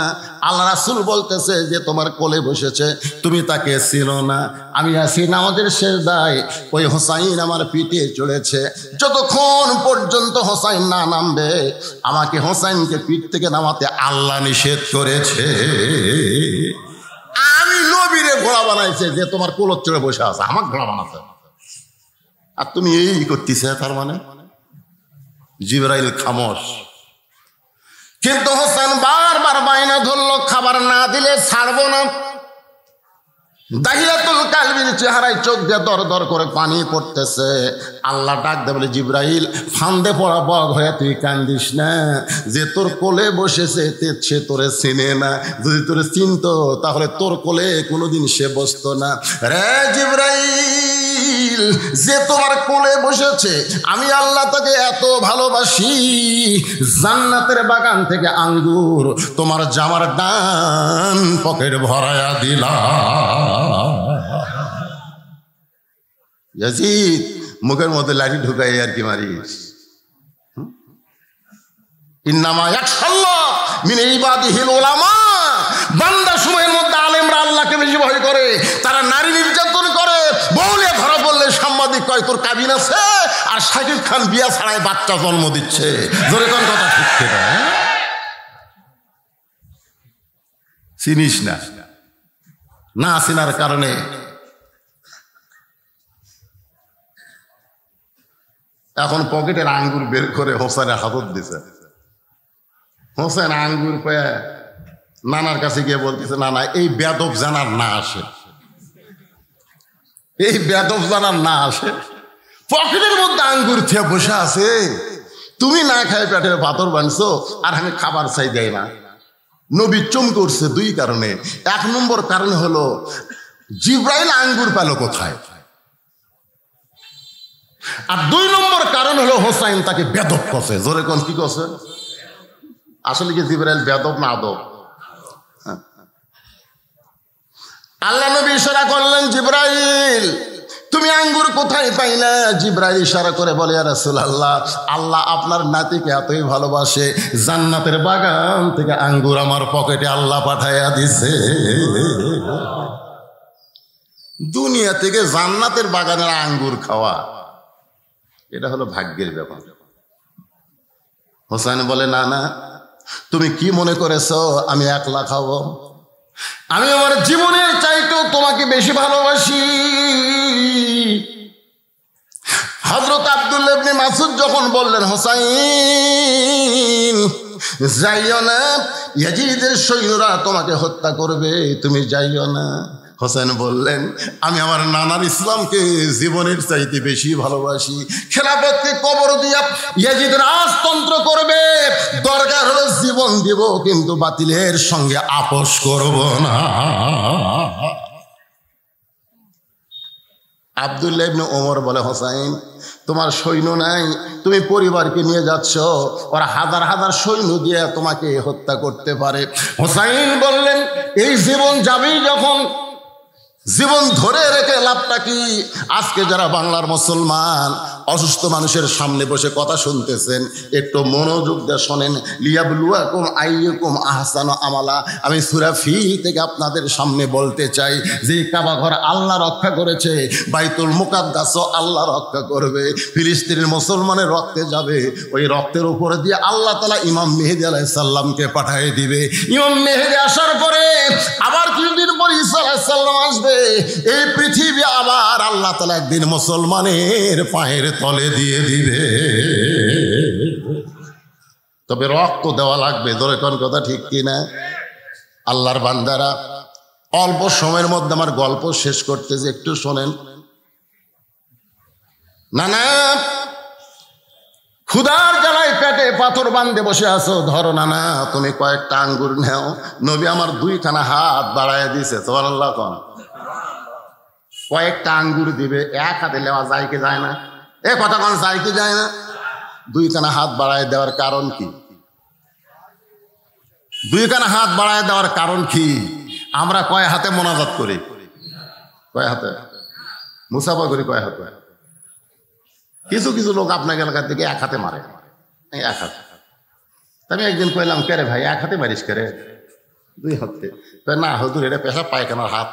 আল্লাহ রাসূল বলতেছে, যে তোমার কোলে বসেছে তুমি তাকে চিনো না। আমি আছি নামাজের সেজদায়, ওই হোসাইন আমার পিঠে চড়েছে। যতক্ষণ পর্যন্ত হোসাইন না নামবে, আমাকে হোসাইনকে পিঠ থেকে নামাতে আল্লাহ নিষেধ করেছে। আমি নবীরে ঘোড়া বানাইছে, যে তোমার কোলত চড়ে বসে আছে আমার ঘোড়া বানাতে, আর তুমি এই করতেছে। তার মানে জিবরাইল খামোশ। কিন্তু হোসেন বারবার বায়না ধরলো, খাবার না দিলে ছাড়বো না। দাহিয়াতুল কালবির চেহারায় চোখ দিয়ে দর দর করে পানি পড়তেছে। আল্লাহ ডাক দে বলে, জিবরাইল, ফান্দে পড়া বগ হয়ে তুই কান্দিস না। যে তোর কোলে বসেছে সে তোরে চিনে না। যদি তোরে চিনতো তাহলে তোর কোলে কোনোদিন সে বসতো না। রে জিবরাইল, যে তোমার কোলে বসেছে আমি আল্লাহ তাকে এত ভালোবাসি, জান্নাতের বাগান থেকে আঙ্গুর তোমার জামার ডান পকেট ভরায়া দিলাম। ইয়াজিদ, মুখের মধ্যে লাঠি ঢুকাই আর কি মারিস? ইন্নামা ইয়াখশাল্লাহ মিন ইবাদিহিল উলামা। বান্দা সময়ের মধ্যে আলেমরা আল্লাহকে বেশি ভয় করে। তারা নারী নির্যাতন করে, বউলে ধরা পড়লে সাংবাদিক কয় তোর কাবিন আছে, আর শাকিব খান বিয়া ছাড়াই বাচ্চা জন্ম দিচ্ছে। জোরে কোন কথা ঠিক কিনা? চিনিস না, না চিনার কারণে এখন পকেটের আঙ্গুর বের করে হোসেনের হাতত দিছে। হোসেন আঙ্গুর পেয়ে নানার কাছে গিয়ে বলতেছে, নানা এই বেদব জানার না আসে, এই বেদব জানার না আসে। পকেটের মধ্যে আঙ্গুর খেয়ে বসে আছে, তুমি না খাই পেটের পাথর বানছো, আর আমি খাবার চাই দেয় না। নবী চুম করছে দুই কারণে। এক নম্বর কারণ হলো জিবরাইল আঙ্গুর পেল কোথায়, আর দুই নম্বর কারণ হলো হোসাইন তাকে বেদব করছে। জোরে কোন কি করছে? আসলে কি জিবরাইল বেদব না আদব? আল্লাহ নবী ইশারা করলেন, জিবরাইল তুমি আঙ্গুর কোথায় পাইলা? জিবরাইল ইশারা করে বলে, ইয়া রাসূলুল্লাহ, আল্লাহ আপনার নাতিকে এতই ভালোবাসে, জান্নাতের বাগান থেকে আঙ্গুর আমার পকেটে আল্লাহ পাঠাইয়া দিছে। দুনিয়া থেকে জান্নাতের বাগানের আঙ্গুর খাওয়া, এটা হলো ভাগ্যের ব্যাপার। হোসেন বলে, না না, তুমি কি মনে করেছো আমি একলা খাবো? আমি আমার জীবনের চাইতেও তোমাকে বেশি ভালোবাসি। হযরত আব্দুল্লাহ ইবনে মাসউদ যখন বললেন, হোসাইন যাইও না, ইয়াজিদের সৈন্যরা তোমাকে হত্যা করবে, তুমি যাইও না। হোসেন বললেন, আমি আমার নানার ইসলামকে জীবনের চাইতে বেশি ভালোবাসি। খেলাফতকে কবর দিয়া ইয়াজিদ রাজতন্ত্র করবে, দরকার হলে জীবন দিব, কিন্তু বাতিলের সঙ্গে আপোষ করব না। আব্দুল্লাহ ইবনে ওমর বলে, হোসাইন তোমার সৈন্য নাই, তুমি পরিবারকে নিয়ে যাচ্ছ, ওরা হাজার হাজার সৈন্য দিয়ে তোমাকে হত্যা করতে পারে। হোসাইন বললেন, এই জীবন যাবেই যখন, জীবন ধরে রেখে লাভটা কি? আজকে যারা বাংলার মুসলমান অসুস্থ মানুষের সামনে বসে কথা শুনতেছেন, একটু মনোযোগ দিয়ে শোনেন। লিয়াবলুয়াকুম আইয়ুকুম আহসানু আমালা। আমি সূরা ফি থেকে আপনাদের সামনে বলতে চাই, যে কাবা ঘর আল্লাহ রক্ষা করেছে, বাইতুল মুকাদ্দাসও আল্লাহ রক্ষা করবে। ফিলিস্তিনের মুসলমানের রক্তে যাবে, ওই রক্তের উপরে দিয়ে আল্লাহ তাআলা ইমাম মেহেদী আলাইহিস সালামকে পাঠিয়ে দিবে। ইমাম মেহেদী আসার পরে আবার কিছুদিন পর ঈসা আলাইহিস সালাম আসবে। এই পৃথিবী আবার আল্লাহ তাআলা একদিন মুসলমানের পায়ের তলে দিয়ে দিবে। তবে রক্ত দেওয়া লাগবে, ধরে কোন কথা ঠিক কিনা? আল্লাহর বান্দারা, অল্প সময়ের মধ্যে আমার গল্প শেষ করতেছে, একটু শোনেন। না না, ক্ষুধার জ্বালায় পেটে পাথর বাঁধে বসে আছো, ধরো না না তুমি কয়েকটা আঙ্গুর নেও। নবী আমার দুইখানা হাত বাড়ায় দিছে, সুবহানাল্লাহ কোন। কয়েকটা আঙ্গুর দিবে, এক হাতে নেওয়া যায় কি যায় না? এ কথা কোন যায় কি যায় না? দুইখানা হাত বাড়ায় দেওয়ার কারণ কি? দুইখানা হাত বাড়ায় দেওয়ার কারণ কি? আমরা কয় হাতে মোনাজাত করি? কয় হাতে মুসাফা করি? কয় হাতে? কিছু কিছু লোক আপনার এলাকার থেকে এক হাতে মারে, এক হাতে। আমি একদিন কইলাম, কে রে ভাই এক হাতে মারিস কে রে? দুই হাতে। না হুজুর, এটা পেশাব পায়খানার হাত,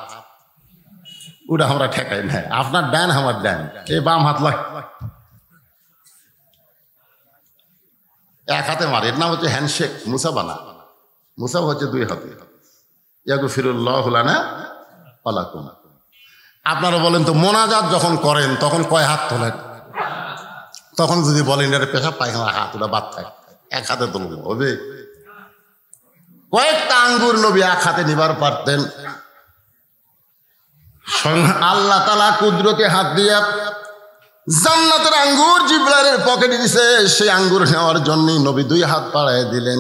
ওটা আমরা ঠেকাই না। আপনার ডান আমার ডান, এই বাম হাত লাগ এক হাতে মারে। এর নাম হচ্ছে হ্যান্ডশেক, মুসাফা না। মুসাফা হচ্ছে দুই হাতে। ইয়াগফিরুল্লাহু লানা ওয়া লাকুম। আপনারা বলেন তো, মোনাজাত যখন করেন তখন কয় হাত তোলেন? তখন যদি বলেন এটা পেশাব পায়খানার হাত, ওটা বাদ থাকে, এক হাতে তুলব হবে। কয়েকটা আঙ্গুর নবী এক হাতে নিবার পারতেন। আল্লাহ তাআলা কুদরতে হাত দিয়া জান্নাতের আঙ্গুর জিবরাইলের পকেটে দিছে, সেই আঙ্গুর নেওয়ার জন্য নবী দুই হাত বাড়ায় দিলেন।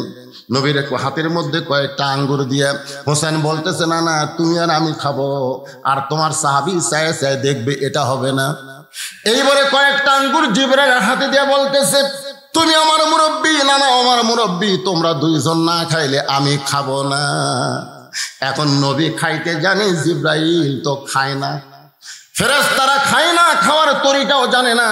নবীর হাতের মধ্যে কয়েকটা আঙ্গুর দিয়ে হোসেন বলতেছে, না না তুমি আর আমি খাবো, আর তোমার সাহাবী চায় চায় দেখবে, এটা হবে না। এইবারে কয়েকটা আঙ্গুর জিবরাইলের হাতে দিয়ে বলতেছে, তুমি আমার মুরব্বী, না না আমার মুরব্বী, তোমরা দুইজন না খাইলে আমি খাবো না। এখন নবী খাইতে জানে, জিবরাইল তো খায় না, ফেরেশতারা খায় না, খাওয়ার তরিকাও জানে না।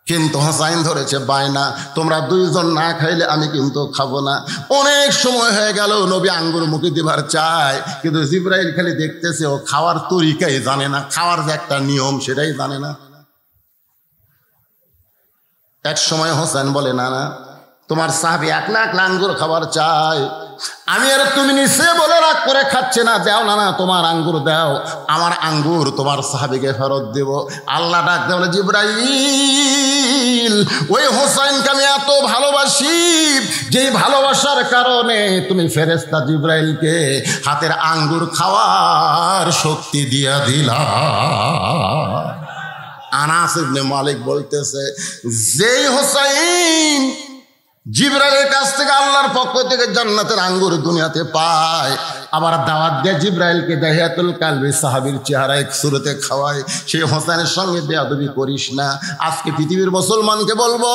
কিন্তু হোসাইন ধরেছে বায়না, তোমরা দুইজন না খাইলে আমি কিন্তু খাবো না। অনেক সময় হয়ে গেল, নবী আঙ্গুর মুখে দিবার চায়, কিন্তু জিবরাইল খালি দেখতেছে, ও খাওয়ার তরিকাই জানে না, খাওয়ার যে একটা নিয়ম সেটাই জানে না। এক সময় হোসেন বলে, না না তোমার সাহাবী একলা একলা আঙ্গুর খাবার চায়, আমি আর তুমি নিচে বলে রাগ করে খাচ্ছে না, দাও না না তোমার আঙ্গুর দাও, আমার আঙ্গুর তোমার সাহাবীকে ফেরত দেব। আল্লাহ ডাকতে বলে, জিবরাইল ওই হোসেনকে আমি এত ভালোবাসি, যেই ভালোবাসার কারণে তুমি ফেরেশতা জিবরাইলকে হাতের আঙ্গুর খাওয়ার শক্তি দিয়া দিলা। আনাস ইবনে মালিক বলতেছে, যেই হোসেন জিবরাইলের কাছ থেকে আল্লাহর পক্ষ থেকে জান্নাতের আঙ্গুর দুনিয়াতে পায়, আবার দাওয়াত দিয়ে জিবরাইলকে দাহিয়াতুল কালবি সাহাবীর চেহারা এক সুরতে খাওয়ায়, সেই হোসেনের সঙ্গে বেয়াদবি করিস না। আজকে পৃথিবীর মুসলমানকে বলবো,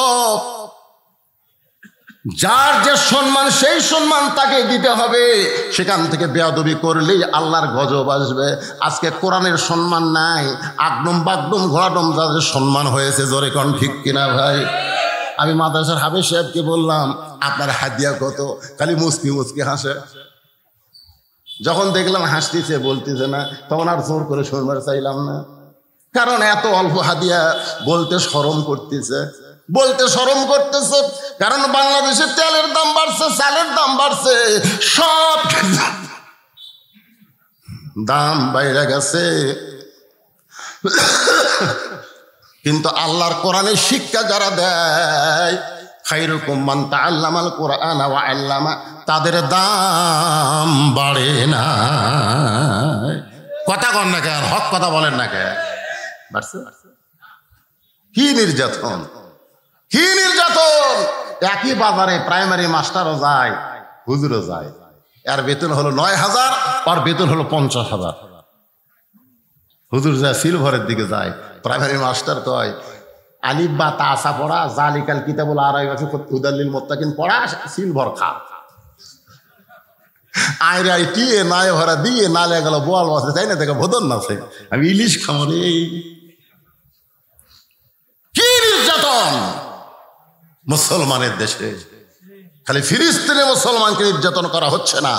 যার যে সম্মান সেই সম্মান তাকে দিতে হবে, সেখান থেকে বেয়াদবি করলেই আল্লাহর গজব আসবে। আজকে কোরআনের সম্মান নাই, আগডম বাগডম ঘোড়াডম যাদের সম্মান হয়েছে, জোরে কোন ঠিক কিনা ভাই? আমি মাদ্রাসার হাফেজ সাহেবকে বললাম, আপনার হাদিয়া কত? খালি মুসকি মুসকি হাসে। যখন দেখলাম হাসতেছে বলতেছে না, তখন আর জোর করে শুনবার চাইলাম না, কারণ এত অল্প হাদিয়া বলতে শরম করতেছে, বলতে শরম করতেছে। কারণ বাংলাদেশে তেলের দাম বাড়ছে, চালের দাম বাড়ছে, সব দাম বাইরে গেছে, কিন্তু আল্লাহর কোরআনের শিক্ষা যারা দেয়, খায়রুকুম মান তাআল্লামাল কোরআনা ওয়া আল্লামা, তাদের দাম বাড়ে না। কথা কন না কেন? হক কথা বলেন না কেন? বাড়ছে? কি নির্যাতন, কি নির্যাতন! একই বাজারে প্রাইমারি মাস্টারও যায়, হুজুরও যায়, এর বেতন হলো ৯,০০০, আর বেতন হলো ৫০,০০০। হুজুর যা সিলভারের দিকে যায়, প্রাইমারি মাস্টার কয় আলিফ বা তাসা পড়া, জালিকাল কিতাবুল আরাইবা হুদাল্লিল মুত্তাকিন পড়া, সিলভার খা। আইরে আই টিয়ে নায় ভরা দিয়ে নালে গেল বোয়াল মাছে, তাই না? দেখো ভোদন নাছে, আমি ইলিশ খাবো রে। কি নির্যাতন মুসলমানের দেশে! খালি ফিলিস্তিনে মুসলমানকে নির্যাতন করা হচ্ছে না,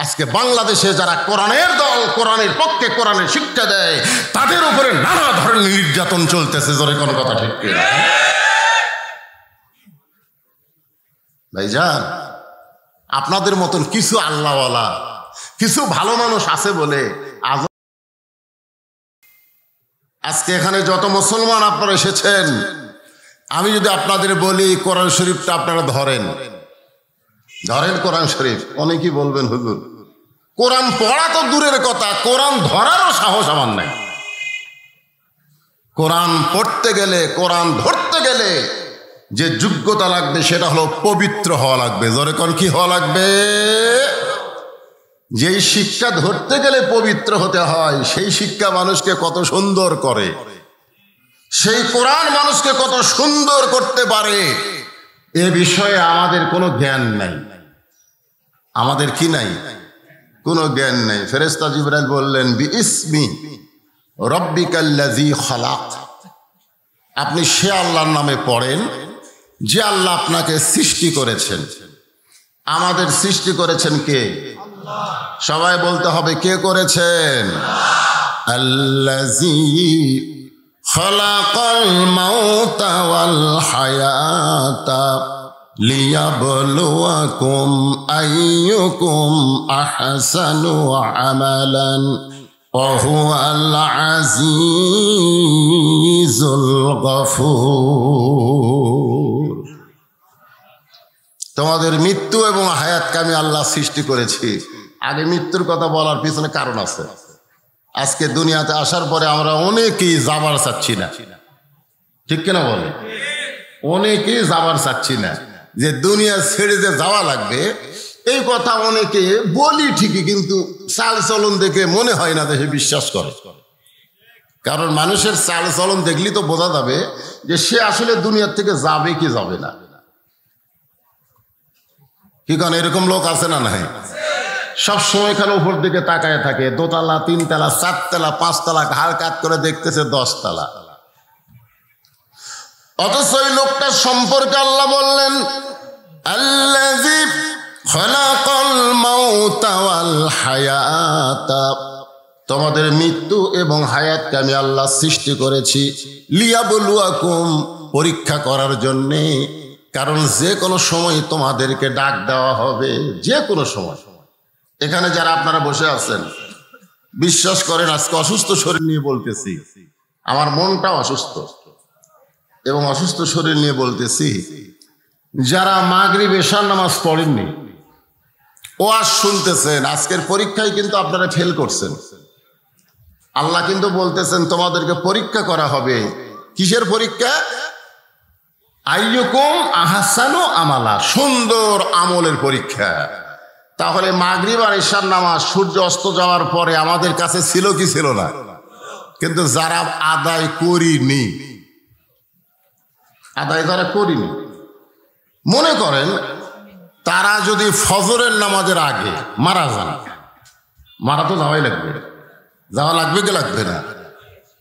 আজকে বাংলাদেশে যারা কোরআনের দল, কোরআনের পক্ষে কোরআনের শিক্ষা দেয়, তাদের উপরে নানা ধরনের নির্যাতন চলতেছে। জোরে কোনো কথা ঠিক কি? ভাইজান, আপনাদের মতন কিছু আল্লাহওয়ালা, কিছু ভালো মানুষ আছে বলে আজ আজকে এখানে যত মুসলমান আপনারা এসেছেন, আমি যদি আপনাদের বলি কোরআন শরীফটা আপনারা ধরেন কোরআন শরীফ, অনেকেই বলবেন হুজুর কোরআন পড়া তো দূরের কথা, কোরআন ধরারও সাহস আমার নাই। কোরআন পড়তে গেলে, কোরআন ধরতে গেলে যে যোগ্যতা লাগবে সেটা হলো পবিত্র হওয়া লাগবে। জোরে কোন কি হওয়া লাগবে? যেই শিক্ষা ধরতে গেলে পবিত্র হতে হয়, সেই শিক্ষা মানুষকে কত সুন্দর করে, সেই কোরআন মানুষকে কত সুন্দর করতে পারে, এ বিষয়ে আমাদের কোনো জ্ঞান নাই। আমাদের কি নাই? কোনো জ্ঞান নাই। ফেরেশতা জিবরাইল বললেন বিইসমি রব্বিকাল্লাযী খালাক, আপনি সে আল্লাহর নামে পড়েন যে আল্লাহ আপনাকে সৃষ্টি করেছেন। আমাদের সৃষ্টি করেছেন কে? সবাই বলতে হবে কে করেছেন? আল্লাযী খালাকাল মাউতা ওয়াল হায়াতা লিয়াবলুয়াকুম আইয়ুকুম আহসানু আমালান ওয়া হুয়াল আজিজুল গফুর। তোমাদের মৃত্যু এবং হায়াতকে আমি আল্লাহ সৃষ্টি করেছি। আগে মৃত্যুর কথা বলার পিছনে কারণ আছে। আজকে দুনিয়াতে আসার পরে আমরা অনেকেই যাবার চাচ্ছি না, ঠিক কিনা বলে? অনেকেই যাবার চাচ্ছি না, যে দুনিয়া ছেড়ে যে যাওয়া লাগবে এই কথা অনেকে বলি ঠিকই, কিন্তু চাল চলন দেখে মনে হয় না যে সে বিশ্বাস করে। কারণ মানুষের চাল চলন দেখলেই তো বোঝা যাবে যে সে আসলে দুনিয়ার থেকে যাবে কি যাবে না। কি কারণ এরকম লোক আছে না? নাই? সব সময় খালি উপর দিকে তাকায় থাকে, দোতলা, তিনতলা, চারতলা, পাঁচতলা, ঘাড় কাত করে দেখতেছে 10 তলা। অথচ ওই লোকটার সম্পর্কে আল্লাহ বললেন আল্লাযী খালাকাল মাউতা ওয়াল হায়াতা, তোমাদের মৃত্যু এবং হায়াতকে আমি আল্লাহ সৃষ্টি করেছি লিয়াবলুয়াকুম, পরীক্ষা করার জন্যে। কারণ যে কোনো সময় তোমাদেরকে ডাক দেওয়া হবে, যে কোনো সময়। এখানে যারা আপনারা বসে আছেন, বিশ্বাস করেন আজকে অসুস্থ শরীর নিয়ে বলতেছি, আমার মনটা অসুস্থ, এবং অসুস্থ শরীর নিয়ে বলতেছি, যারা মাগরিব এশার নামাজ পড়েননি, ওয়াজ শুনতেছেন, আজকের পরীক্ষায় কিন্তু আপনারা ফেল করছেন। আল্লাহ কিন্তু বলতেছেন তোমাদেরকে পরীক্ষা করা হবে। কিসের পরীক্ষা? আইয়ুকুম আহসানু আমালা, সুন্দর আমলের পরীক্ষা। তাহলে মাগরিব আর এশার নামাজ সূর্য অস্ত যাওয়ার পরে আমাদের কাছে ছিল কি ছিল না? কিন্তু যারা আদায় করিনি, মনে করেন তারা যদি ফজরের নামাজের আগে মারা যান, মারা তো যাওয়া লাগবে কি লাগবে না?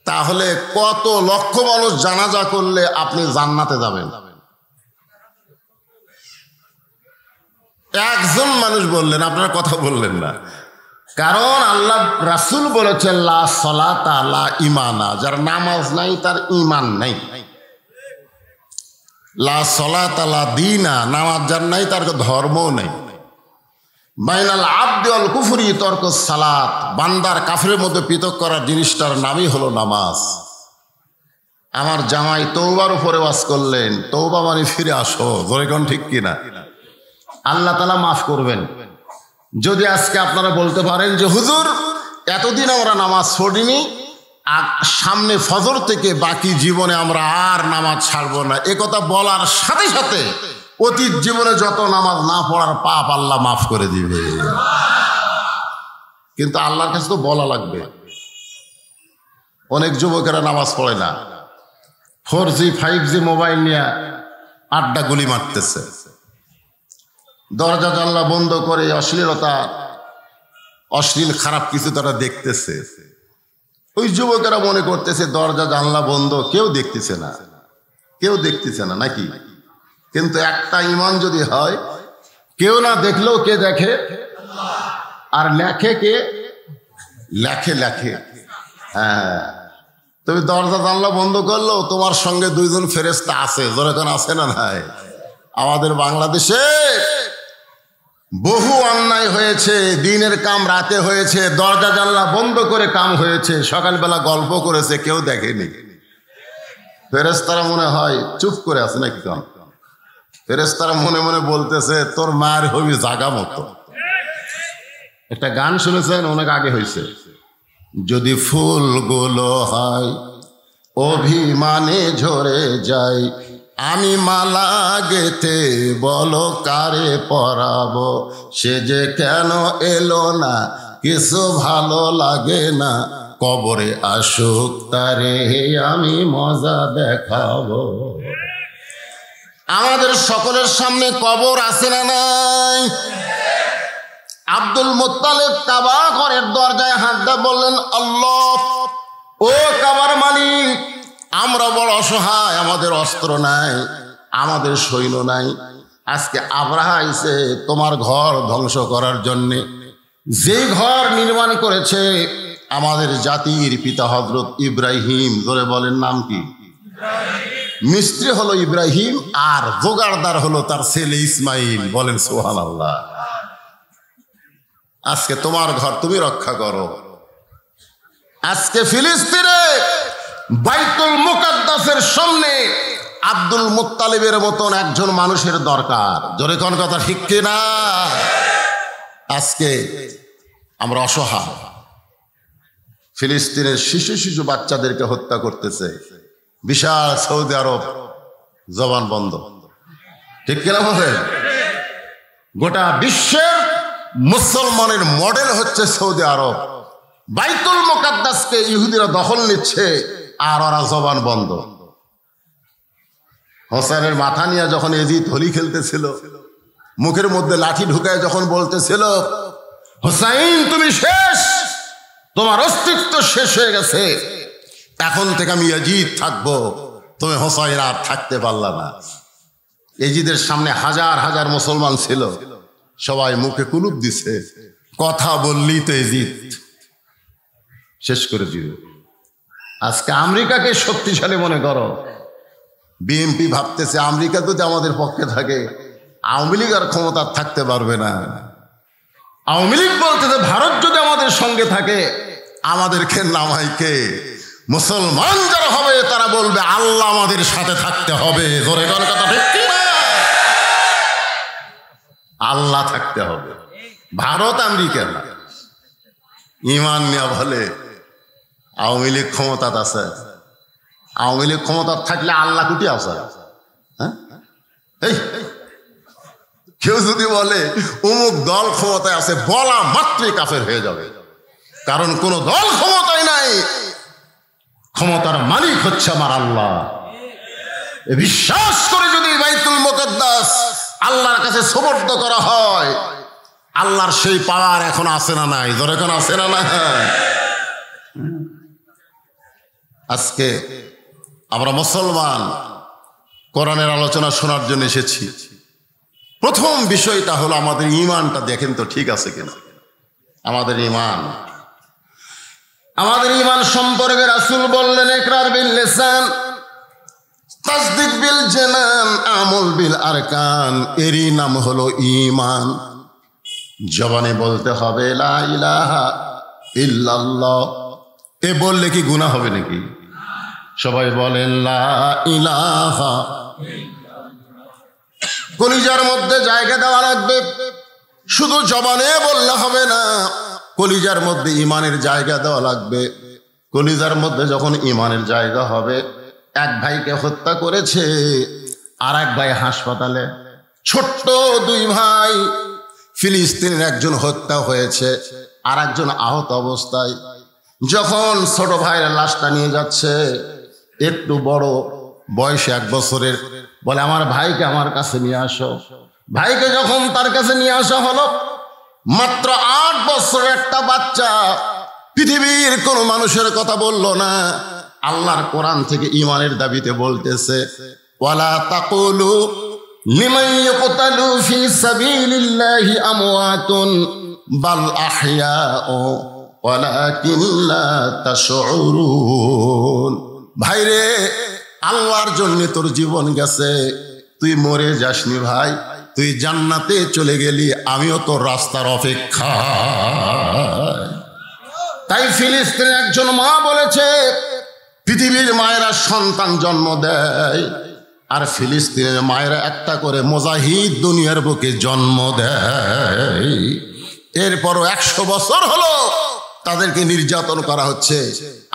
তাহলে কত লক্ষ মানুষ জানাজা করলে আপনি জান্নাতে যাবেন? একজন মানুষ বললেন, আপনারা কথা বললেন না। কারণ আল্লাহ রাসূল বলেছেন লা সালাতা লা ঈমানা, যার নামাজ নাই তার ঈমান নাই। লা সালাতা লা দীনা, নামাজ যার নাই তার ধর্মও নাই। বাইনাল আবদি ওয়াল কুফরি তরকুস সালাত, বান্দার কাফেরের মধ্যে পৃথক করার জিনিসটার নামই হলো নামাজ। আমার জামাই তওবার উপরে ওয়াজ করলেন, তওবা মানে ফিরে আসো। জোরে কোন ঠিক কিনা? আল্লাহ তাআলা মাফ করবেন। যদি আজকে আপনারা বলতে পারেন যে হুজুর এতদিন আমরা নামাজ পড়িনি, সামনে ফজর থেকে বাকি জীবনে আমরা আর নামাজ ছাড়বো না, এ কথা বলার সাথে সাথে অতীত জীবনে যত নামাজ না পড়ার পাপ আল্লাহ মাফ করে দিবে। কিন্তু আল্লাহর কাছে তো বলা লাগবে। অনেক যুবকেরা নামাজ পড়ে না, 4G 5G মোবাইল নিয়ে আড্ডা গুলি মারতেছে, দরজা জানলা বন্ধ করে অশ্লীল খারাপ কিছু তারা দেখতেছে। ওই যুবকেরা মনে করতেছে দরজা জানলা বন্ধ, কেউ দেখতেছে না নাকি? কিন্তু একটা ইমান যদি হয়, কেউ না দেখলেও কে দেখে? আর লেখে কে? লেখে। হ্যাঁ, তুমি দরজা জানলা বন্ধ করলো, তোমার সঙ্গে 2 জন ফেরেশতা আছে, যেরকম আছে না নাই? আমাদের বাংলাদেশে বহু অন্যায় হয়েছে, দিনের কাম রাতে হয়েছে, দরজা জানলা বন্ধ করে কাম হয়েছে, সকালবেলা গল্প করেছে, কেউ দেখেনি। ফেরেশতারা মনে হয় চুপ করে আছে নাকি? কাম ফেরেশতারা মনে মনে বলতেছে, তোর মার হবি জাগা মতো। একটা গান শুনেছেন, অনেক আগে হয়েছে, যদি ফুলগুলো হয় অভিমানে ঝরে যায়, আমি মালা গেতে বলো কারে পরাবো, সে যে কেন এলো না, কিছু ভালো লাগে না, কবরে আসুক তারে আমি মজা দেখাবো। আমাদের সকলের সামনে কবর আছে না নাই? আব্দুল মুত্তালিব কাবা ঘরের দরজায় হাত দিয়ে বললেন, আল্লাহ, ও কাবার মালিক, আমরা বড় অসহায়, আমাদের অস্ত্র নাই, আমাদের সৈন্য নাই, আজকে আব্রাহা আইছে তোমার ঘর ধ্বংস করার জন্যে। যে ঘর নির্মাণ করেছে আমাদের জাতির পিতা হযরত ইব্রাহিম, ধরে বলেন নাম কি? মিস্ত্রি হলো ইব্রাহিম, আর জোগাড়দার হলো তার ছেলে ইসমাইল। বলেন সুবহানাল্লাহ। আজকে তোমার ঘর তুমি রক্ষা করো। আজকে ফিলিস্তিনে বাইতুল মুকাদ্দাসের সামনে আব্দুল মুত্তালিবের মতন একজন মানুষের দরকার। জোরে কোন কথা ঠিক কিনা? আজকে আমরা অসহায়। ফিলিস্তিনের শিশু বাচ্চাদেরকে হত্যা করতেছে, বিশাল সৌদি আরব জবান বন্ধ, ঠিক কিনা বলে? গোটা বিশ্বের মুসলমানের মডেল হচ্ছে সৌদি আরব। বাইতুল মুকাদ্দাসকে ইহুদিরা দখল নিচ্ছে আর ওরা জবান বন্ধ। হোসেনের মাথা নিয়ে যখন এজিদ হোলি খেলতেছিল, মুখের মধ্যে লাঠি ঢুকায় যখন বলতেছিল, হোসাইন তুমি শেষ, তোমার অস্তিত্ব শেষ হয়ে গেছে, এখন থেকে আমি এজিদ থাকবো, তুমি হোসাইন আর থাকতে পারলা না। এজিদের সামনে হাজার হাজার মুসলমান ছিল, সবাই মুখে কুলুপ দিছে, কথা বললি তো এজিদ শেষ করে দিল। আজকে আমেরিকাকে শক্তিশালী মনে করো, বিএনপি ভাবতেছে আমেরিকা যদি আমাদের পক্ষে থাকে, আওয়ামী লীগ আর ক্ষমতা থাকতে পারবে না। আওয়ামী লীগ বলতেছে ভারত যদি আমাদের সঙ্গে থাকে, আমাদেরকে নামাই কে? মুসলমান যারা হবে তারা বলবে আল্লাহ আমাদের সাথে থাকতে হবে। জোরে কোন কথা ঠিক কিনা? আল্লাহ থাকতে হবে, ভারত আমেরিকা না। ইমান নিয়ে বলে আওয়ামী লীগ ক্ষমতা আছে, আওয়ামী লীগ ক্ষমতা থাকলে আল্লাহ কুটি আছে? হ্যাঁ, কেউ যদি বলে অমুক দল ক্ষমতায় আছে, বলা মাত্রই কাফের হয়ে যাবে, কারণ কোন দল ক্ষমতায় নাই, ক্ষমতার মালিক হচ্ছে আমার আল্লাহ। বিশ্বাস করে যদি বাইতুল মুকাদ্দাস আল্লাহর কাছে সুপর্দ করা হয়, আল্লাহর সেই পাওয়ার এখন আছে না নাই? ধরে এখন আছে না নাই? আজকে আমরা মুসলমান কোরআনের আলোচনা শোনার জন্য এসেছি। প্রথম বিষয়টা হলো আমাদের ঈমানটা দেখেন তো ঠিক আছে কিনা। আমাদের ঈমান সম্পর্কে রাসূল বললেন, ইকরার বিল লিসান, তাসদীক বিল জানান, আমল বিল আরকান। এরই নাম হলো ঈমান। জবানে বলতে হবে লা ইলাহা ইল্লাল্লাহ। এ বললে কি গুনাহ হবে নাকি? সবাই বলেন লা ইলাহা। কলিজার মধ্যে জায়গা দেওয়া লাগবে, শুধু জবানে বললে হবে না, কলিজার মধ্যে ইমানের জায়গা দেওয়া লাগবে। কলিজার মধ্যে যখন ইমানের জায়গা হবে, এক ভাইকে হত্যা করেছে, আর এক ভাই হাসপাতালে, ছোট্ট 2 ভাই। ফিলিস্তিনের একজন হত্যা হয়েছে, আর একজন আহত অবস্থায়। যখন ছোট ভাইয়ের লাশটা নিয়ে যাচ্ছে, একটু বড় বয়সে 1 বছরের, বলে আমার ভাইকে আমার কাছে নিয়ে আসো। ভাইকে যখন তার কাছে নিয়ে আসা হলো, মাত্র 8 বছরের একটা বাচ্চা, পৃথিবীর কোন মানুষের কথা বলল না, আল্লাহর কোরআন থেকে ঈমানের দাবিতে বলতেছে, ওয়ালা তাকুলু লিমান ইয়াকতালু ফি সাবিলিল্লাহি আমওয়াতুন বাল আহইয়াউ ওয়ালাকিন লা তাশউরুন। ভাইরে, আল্লাহর জন্য তোর জীবন গেছে, তুই মরে যাসনি ভাই, তুই জান্নাতে চলে গেলি, আমিও তোর রাস্তার অপেক্ষা। তাই ফিলিস্তিনের একজন মা বলেছে, পৃথিবীর মায়েরা সন্তান জন্ম দেয়, আর ফিলিস্তিনের মায়েরা একটা করে মুজাহিদ দুনিয়ার বুকে জন্ম দেয়। এরপরও 100 বছর হলো তাদেরকে নির্যাতন করা হচ্ছে।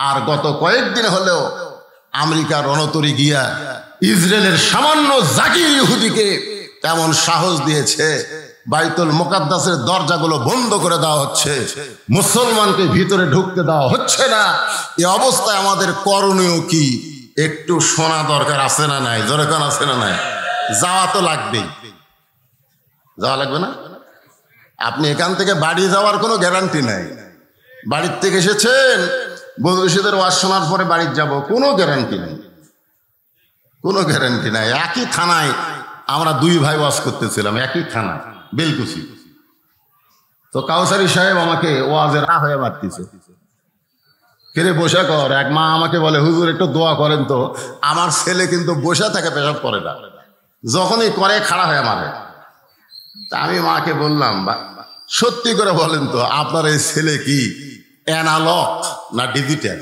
আর গত কয়েকদিন হলেও আমেরিকার রণতরী গিয়া ইসরায়েলের সামান্য জাকির ইহুদিকে তেমন সাহস দিয়েছে, বাইতুল মুকাদ্দাসের দরজাগুলো বন্ধ করে দেওয়া হচ্ছে, মুসলমানকে ভিতরে ঢুকতে দেওয়া হচ্ছে না। এই অবস্থায় আমাদের করণীয় কি? একটু শোনা দরকার আছে না নাই? দরকার আছে না নাই? যাওয়া তো লাগবেই। যাওয়া লাগবে না? আপনি এখান থেকে বাড়ি যাওয়ার কোনো গ্যারান্টি নাই। বাড়ির থেকে এসেছেন, বন্ধুদের ওয়াজ শোনার পরে বাড়ি যাব, কোনো গ্যারান্টি নেই, কোনো গ্যারান্টি নাই। একই থানায় আমরা 2 ভাই ওয়াজ করতেছিলাম, একই থানায় বেলকুচি। তো কাউসারি সাহেব আমাকে ওয়াজের হয়ে মারতেছে, ফিরে বসে কর। এক মা আমাকে বলে, হুজুর একটু দোয়া করেন তো, আমার ছেলে কিন্তু বসে থাকে, পেশাব করে না, যখনই করে খাড়া হয়ে মারে। তা আমি মাকে বললাম, সত্যি করে বলেন তো, আপনার এই ছেলে কি অ্যানালগ না ডিজিটাল?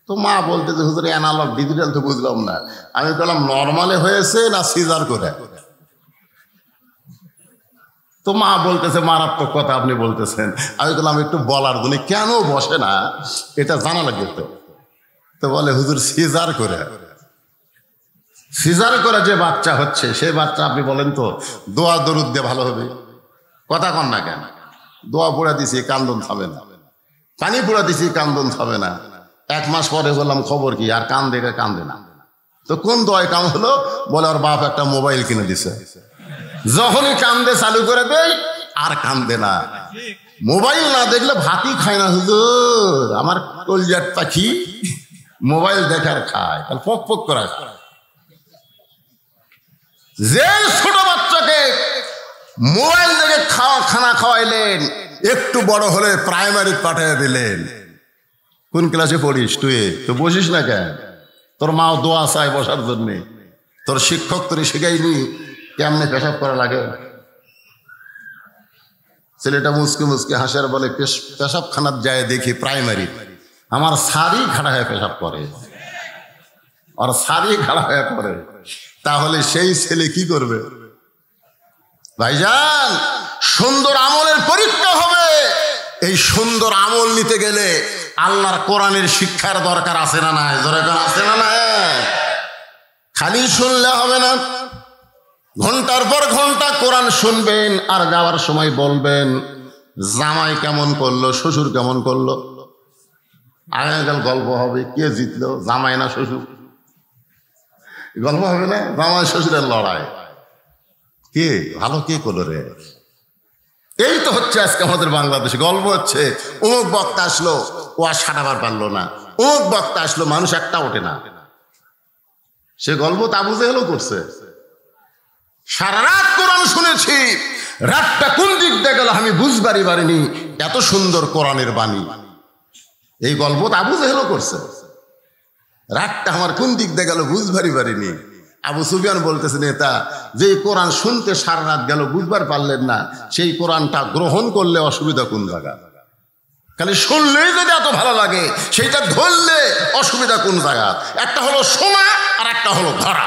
তো মা বলতেছে, হুজুর অ্যানালগ ডিজিটাল তো বুঝলাম না। আমি বললাম, নর্মালে হয়েছে না সিজার করে? তো মা বলতেছে, মারাত্মক কথা আপনি বলতেছেন। আমি বললাম, একটু বলার জন্য, কেন বসে না এটা জানা লাগবে তো। তো বলে, হুজুর সিজার করে। সিজার করে যে বাচ্চা হচ্ছে, সেই বাচ্চা আপনি বলেন তো দোয়া দরুদ দিয়ে ভালো হবে? কথা কন না কেন? দোয়া পড়া দিছি, কান্দন থামে না, পানি পড়া দিছি, কান্দন থামে না। 1 মাস পরে বললাম, খবর কি? আর কান্দে না। তো কোন দোয়ায় কাম হলো? বলে, ওর বাপ একটা মোবাইল কিনে দিছে। যখনই কান্দে চালু করে দেয়, আর কান্দে না। মোবাইল না দেখলে ভাতই খায় না। হুজুর আমার কলজার পাখি মোবাইল দেখার খায়, তাহলে পক পক করা খায়। যে ছোট বাচ্চাকে মোবাইল দেখে খানা খাওয়াইলেন, একটু বড় হলে প্রাইমারি পাঠিয়ে দিলেন। কোন ক্লাসে পড়িস তুই? তো বসিস না কেন? তোর মাও দোয়া চায় বসার জন্য, তোর শিক্ষক তোর শিখাইনি কেমনে পেশাব করা লাগে। ছেলেটা মুসকে মুসকে হাসার বলে, পেশাব খানার যায় দেখি প্রাইমারি, আমার সারি খাড়া হয়ে পেশাব করে, আর সারি খাড়া হয়ে করে। তাহলে সেই ছেলে কি করবে? ভাইজান, সুন্দর আমলের পরীক্ষা হবে। এই সুন্দর আমল নিতে গেলে আল্লাহর কোরআনের শিক্ষার দরকার আছে না নাই? দরকার আছে না নাই? খালি শুনলে হবে না, ঘন্টার পর ঘন্টা কোরআন শুনবেন, আর যাওয়ার সময় বলবেন, জামাই কেমন করলো, শ্বশুর কেমন করলো। আগামীকাল গল্প হবে, কে জিতলো, জামাই না শ্বশুর? গল্প হবে না? জামাই শ্বশুরের লড়াই, কে ভালো কে করলো রে। এই তো হচ্ছে আজকে আমাদের বাংলাদেশে গল্প হচ্ছে। অমুক বক্তা আসলো, ও আর সাটাবার পারলো না, অমুক বক্তা আসলো, মানুষ একটা ওঠে না। সে গল্প আবু জেহেলও করছে। সারা রাত কোরআন শুনেছি, রাতটা কোন দিক দিয়ে গেল আমি বুঝবারই পারিনি, এত সুন্দর কোরআনের বাণী। এই গল্প আবু জেহেলও করছে। রাতটা আমার কোন দিক দিয়ে গেল বুঝবারই পারিনি। আবু সুফিয়ান বলতেছে, নেতা যে কোরআন শুনতে সারা রাত গেল বুঝবার পারলেন না, সেই কোরআনটা গ্রহণ করলে অসুবিধা কোন জায়গা? খালি শুনলেই যদি এত ভালো লাগে, সেইটা ধরলে অসুবিধা কোন জায়গা? একটা হলো শোনা, আর একটা হলো ধরা।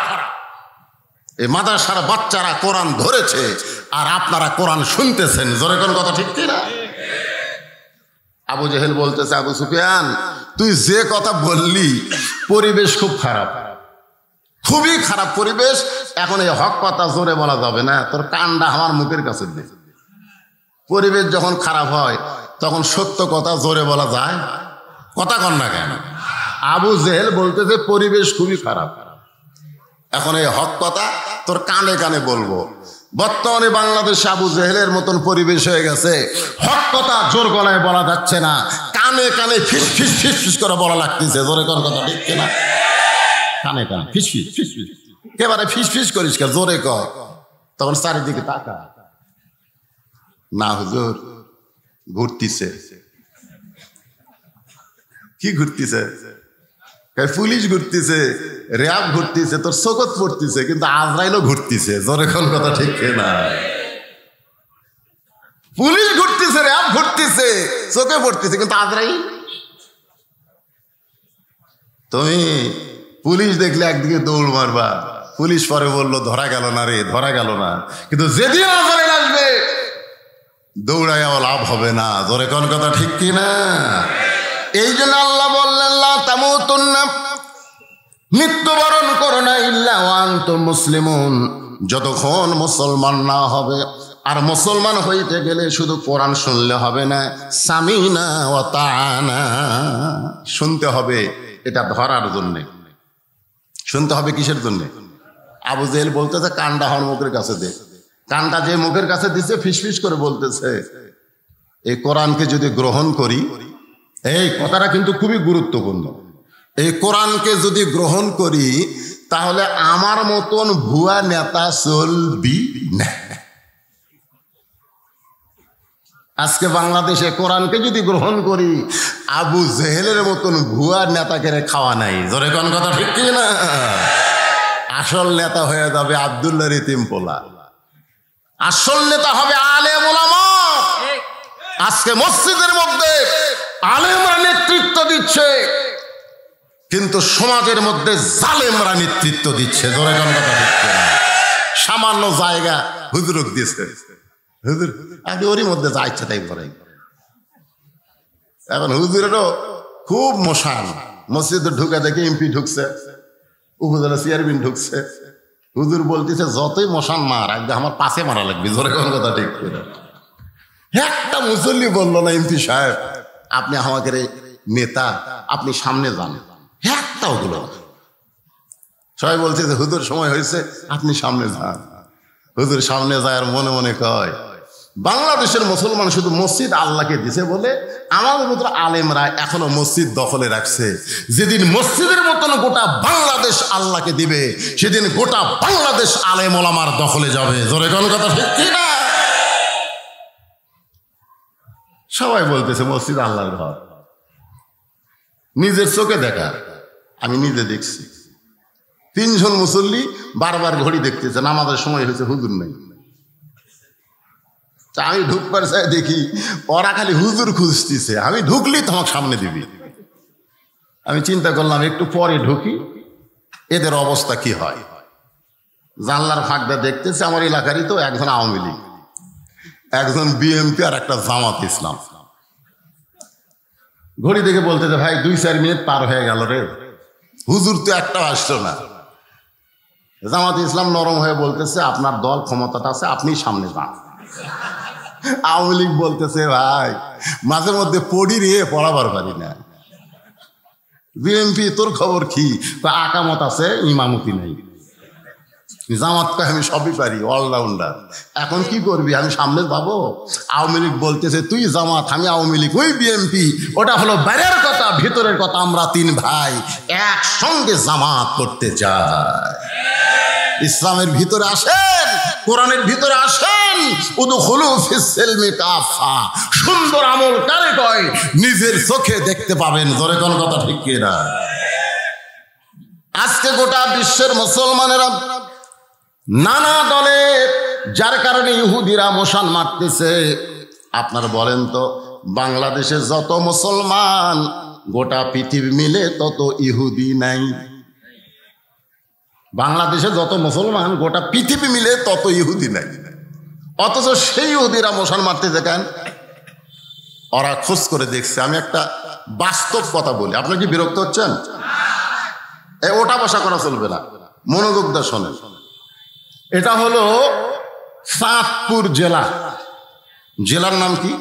এই মাদ্রাসার বাচ্চারা কোরআন ধরেছে, আর আপনারা কোরআন শুনতেছেন। জোরে কোন কথা ঠিক কি না? আবু জেহেল বলতেছে, আবু সুফিয়ান তুই যে কথা বললি, পরিবেশ খুব খারাপ, খুবই খারাপ পরিবেশ। এখন এই হক কথা জোরে বলা যাবে না, তোর কানটা আমার মুখের কাছে দে। পরিবেশ যখন খারাপ হয়, তখন সত্য কথা জোরে বলা যায়? কথা কন না কেন? আবু জেহেল বলতেছে পরিবেশ খুবই খারাপ। এখন এই হক কথা তোর কানে কানে বলবো। বর্তমানে বাংলাদেশে আবু জেহেলের মতন পরিবেশ হয়ে গেছে, হক কথা জোর গলায় বলা যাচ্ছে না, কানে কানে ফিস ফিস ফিস ফিস করে বলা লাগতেছে। জোরে কোন কথা ঠিক কিনা? কানে কানে ফিস ফিস ফিস ফিস, এবারে ফিস ফিস করিস কে? জোরে কর। তখন চারিদিকে তাকা, না হুজুর ঘুরতিছে। কি ঘুরতিছে? পুলিশ ঘুরতিছে, র্যাব ঘুরতিছে, তোর শোকত পড়তিছে, কিন্তু আজরাইলও ঘুরতিছে। জোরে কোন কথা ঠিক না? পুলিশ ঘুরতিছে, র্যাব ঘুরতিছে, চোখে পড়তিছে, কিন্তু আজরাইল। তুমি পুলিশ দেখলে একদিকে দৌড় মারবা, পুলিশ পরে বললো ধরা গেল না রে, ধরা গেল না, কিন্তু যেদিন আজরাইল আসবে দৌড়ায় লাভ হবে না। জোরে কোন কথা ঠিক কিনা? এই জন্য আল্লাহ বললেন লা তামুতুন্না, মৃত্যুবরণ করো না ইল্লা ওয়া আনতুম মুসলিমুন, যতক্ষণ মুসলমান না হবে। আর মুসলমান হইতে গেলে শুধু কোরআন শুনলে হবে না, সামিনা ওয়া তাআনা শুনতে হবে। এটা ধরার জন্য শুনতে হবে। কিসের জন্য? আবু জেহেল বলতেছে কানটা হর মুখের কাছে দে। কানটা যে মুখের কাছে দিছে ফিসফিস করে বলতেছে এই কোরআনকে যদি গ্রহণ করি, এই কথাটা কিন্তু খুবই গুরুত্বপূর্ণ, এই কোরআনকে যদি গ্রহণ করি তাহলে আমার মতন ভুয়া নেতা চলবি না। আজকে বাংলাদেশে কোরআনকে যদি গ্রহণ করি, আবু জেহেলের মতন ভুয়া নেতাকে খাওয়া নাই। জোরে কোন কথা ঠিক কি না? আসল নেতা হয়ে যাবে আব্দুল্লাহ ইতিম পোলা, আসল নেতা হবে আলেম ওলামা। আজকে মসজিদের মধ্যে আলেমরা নেতৃত্ব দিচ্ছে, কিন্তু সমাজের মধ্যে জালেমরা নেতৃত্ব দিচ্ছে। জোরে কোন কথা ঠিক কি না? সামান্য জায়গা হুজুরক দিচ্ছে, হুজুর আপনি ওরই মধ্যে যা ইচ্ছা তাই করেন। এখন হুজুরেরও খুব মশান, মসজিদে ঢুকে দেখে এমপি ঢুকছে, উপজেলা চেয়ারম্যান ঢুকছে, হুজুর বলতেছে যতই মশান মার, একদম আমার পাশে মারা লাগবে। জোরে কোন কথা ঠিক করে? একটা মুসল্লি বললো না এমপি সাহেব আপনি আমাকে নেতা, আপনি সামনে যান, একটাও হলো না। সবাই বলছে যে হুজুর সময় হয়েছে, আপনি সামনে যান। হুজুর সামনে যায় আর মনে মনে কয় বাংলাদেশের মুসলমান শুধু মসজিদ আল্লাহকে দিছে বলে আমাদের মতো আলেমরা এখনো মসজিদ দখলে রাখছে। যেদিন মসজিদের মতন গোটা বাংলাদেশ আল্লাহকে দিবে, সেদিন গোটা বাংলাদেশ আলেম ওলামার দখলে যাবে। জোরে কোন কথা ঠিক কি না? সবাই বলতেছে মসজিদ আল্লাহর ঘর, নিজের চোখে দেখা, আমি নিজে দেখছি। 3 জন মুসল্লি বারবার ঘড়ি দেখতেছে, নামাজের সময় হয়েছে, হুজুর নেই। আমি ঢুকবার চাই দেখি ওরা খালি হুজুর খুঁজতেছে, আমি ঢুকলি তোমাকে সামনে দিবি। আমি চিন্তা করলাম একটু পরে ঢুকি, এদের অবস্থা কি হয়। জানলার ফাঁকটা দেখতেছে আমার এলাকারই তো একজন আওয়ামী লীগ, একজন বিএনপি আর একটা জামাত ইসলাম। ঘড়ি দেখে বলতেছে ভাই 2-4 মিনিট পার হয়ে গেল রে, হুজুর তো একটা আসলো না। জামাত ইসলাম নরম হয়ে বলতেছে আপনার দল ক্ষমতাটা আছে, আপনি সামনে যান। আওয়ামী লীগ বলতেছে ভাই মাঝে মধ্যে পড়ি রে, পড়াবার পারি না। বিএনপি তোর খবর কি? আকামত আছে, ইমামতি নেই। জামাতকে আমি সবই পারি, অলরাউন্ডার। এখন কি করবি, আমি সামনে যাবো? আওয়ামী লীগ বলতেছে তুই জামাত, আমি আওয়ামী লীগ, ওই বিএনপি। ওটা হলো বাইরের কথা, ভিতরের কথা। আমরা 3 ভাই একসঙ্গে জামাত করতে চাই। ইসলামের ভিতরে আসেন, কোরআনের ভিতরে আসেন। উদখুলু ফিস সিলমি কাফা। সুন্দর আমল কারে কয়? নিজের চোখে দেখতে পাবেন। জোরে কোন কথা ঠিক কি না? আজকে গোটা বিশ্বের মুসলমানেরা নানা দলে, যার কারণে ইহুদিরা মশান মারতেছে। আপনারা বলেন তো বাংলাদেশে যত মুসলমান গোটা পৃথিবী মিলে তত ইহুদি নাই। বাংলাদেশে যত মুসলমান গোটা পৃথিবী মিলে তত ইহুদি নাই, অথচ সেই ইহুদিরা মশান মারতেছে কেন? ওরা খোঁজ করে দেখছে। আমি একটা বাস্তব কথা বলি, আপনার কি বিরক্ত হচ্ছেন? ওটা বসা করা চলবে না, মনোযোগ দিয়ে শোনেন। এটা হলো চাঁদপুর জেলা। জেলার নাম কি?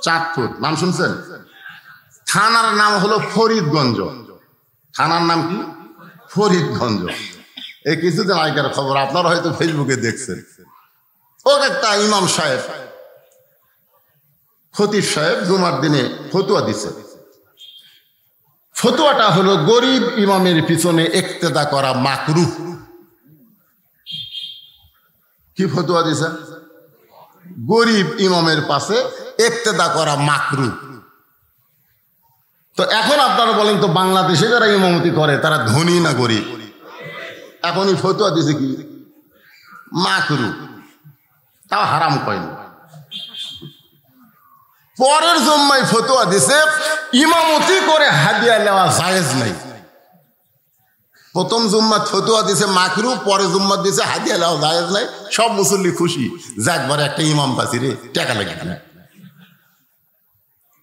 চাঁদপুর, নাম শুনছেন? থানার নাম হলো ফরিদগঞ্জ। থানার নাম কি? ফরিদগঞ্জ। এই কিছুদিন আগের খবর, আপনারা হয়তো ফেসবুকে দেখছেন। ও একটা ইমাম সাহেব, খতিব সাহেব জুমার দিনে ফতুয়া দিছে। ফতুয়াটা হলো গরিব ইমামের পিছনে ইক্তেদা করা মাকরুহ। কি ফতুয়া দিছে? গরিব ইমামের পাশে ইক্তেদা করা মাকরুহ। তো এখন আপনারা বলেন তো, বাংলাদেশে যারা ইমামতি করে তারা ধনী না গরিব? এখনই ফতুয়া দিছে কি? মাকরুহ, তাও হারাম কয়নি। পরের জুম্মায় ফতুয়া দিছে ইমামতি করে হাদিয়া নেওয়া জায়েজ নাই। প্রথম জুম্মা ফতুয়া দিছে মাকরুহ, পরে জুম্মা দিছে হাদিয়া নেওয়া জায়েজ নাই। সব মুসল্লি খুশি যে একবার একটা ইমাম পাচ্ছি রে, টাকা লাগে না।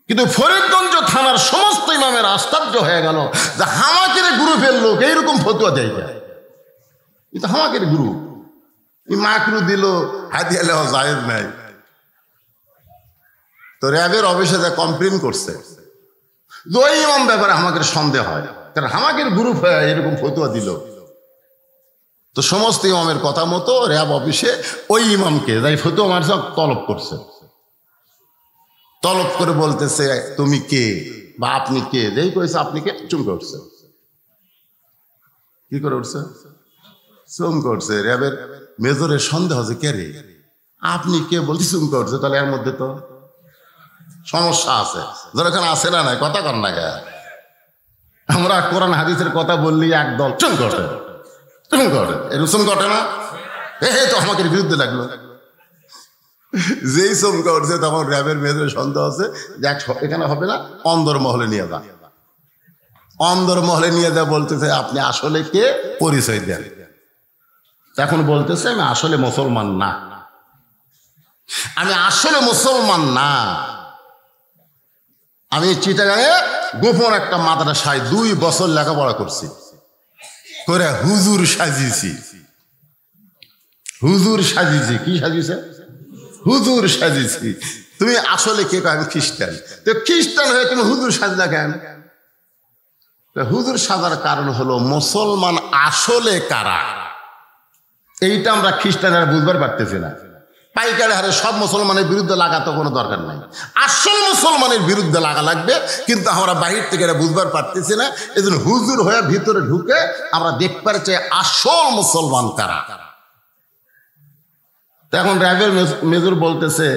কিন্তু ফরিদগঞ্জ থানার সমস্ত ইমামের আশ্চর্য হয়ে গেল যে হামাকের গ্রুপের লোক এইরকম ফতুয়া দেয়। কিন্তু হামাকের গ্রুপ মাকরুহ দিল, হাদিয়া নেওয়া জায়েজ নাই। তো র্যাবের অফিসে যা কমপ্লেন করছে, ওই ইমাম ব্যাপারে আমাকে সন্দেহ হয়, কারণ আমাদের গ্রুপ হয়ে এরকম ফতুয়া দিল। তো সমস্ত ইমামের কথা মতো র্যাব অফিসে ওই ইমামকে যাই ফতুয়া মারছে তলব করছে। তলব করে বলতেছে তুমি কে বা আপনি কে? যেই কইছে আপনি কে, চুমকে উঠছে। কি করে উঠছে? চুমকে উঠছে। র্যাবের মেজরের সন্দেহ যে কে রে, আপনি কে বলতে চুমকে উঠছে, তাহলে এর মধ্যে তো সমস্যা আছে। যেরকম আছে না নাই, কথা কর না গে। আমরা কোরআন হাদিসের কথা বললি একদল চুম ঘটে, চুম ঘটে, এরকম ঘটে না? তো আমাকে বিরুদ্ধে লাগলো। যেই চমকা উঠছে তখন র্যাবের মেয়েদের সন্দেহ আছে যে এখানে হবে না, অন্দর মহলে নিয়ে যা। অন্দর মহলে নিয়ে যা বলতেছে আপনি আসলে কে, পরিচয় দেন। এখন বলতেছে আমি আসলে মুসলমান না, আমি আসলে মুসলমান না। আমি চিটাগাঙে গোপন একটা মাদ্রাসায় 2 বছর লেখাপড়া করছি, করে হুজুর সাজিয়েছি। হুজুর সাজিয়েছি। কি সাজিয়েছে? হুজুর সাজিয়েছি। তুমি আসলে কে? আমি খ্রিস্টান। তো খ্রিস্টান হয়ে তুমি হুজুর সাজলা কেন? হুজুর সাজার কারণ হলো মুসলমান আসলে কারা, এইটা আমরা খ্রিস্টানেরা বুঝবার পারতেছি না। পাইকারি হারে সব মুসলমানের বিরুদ্ধে লাগা তো কোনো দরকার নাই, আসল মুসলমানের বিরুদ্ধে লাগা লাগবে। কিন্তু আমরা বাহির থেকে এটা বুঝবার পারতেছি না। এই জন্য হুজুর হয়ে ভিতরে ঢুকে আমরা দেখতে চাই আসল মুসলমান কারা। এখন র্যাবের মেজর বলতেছে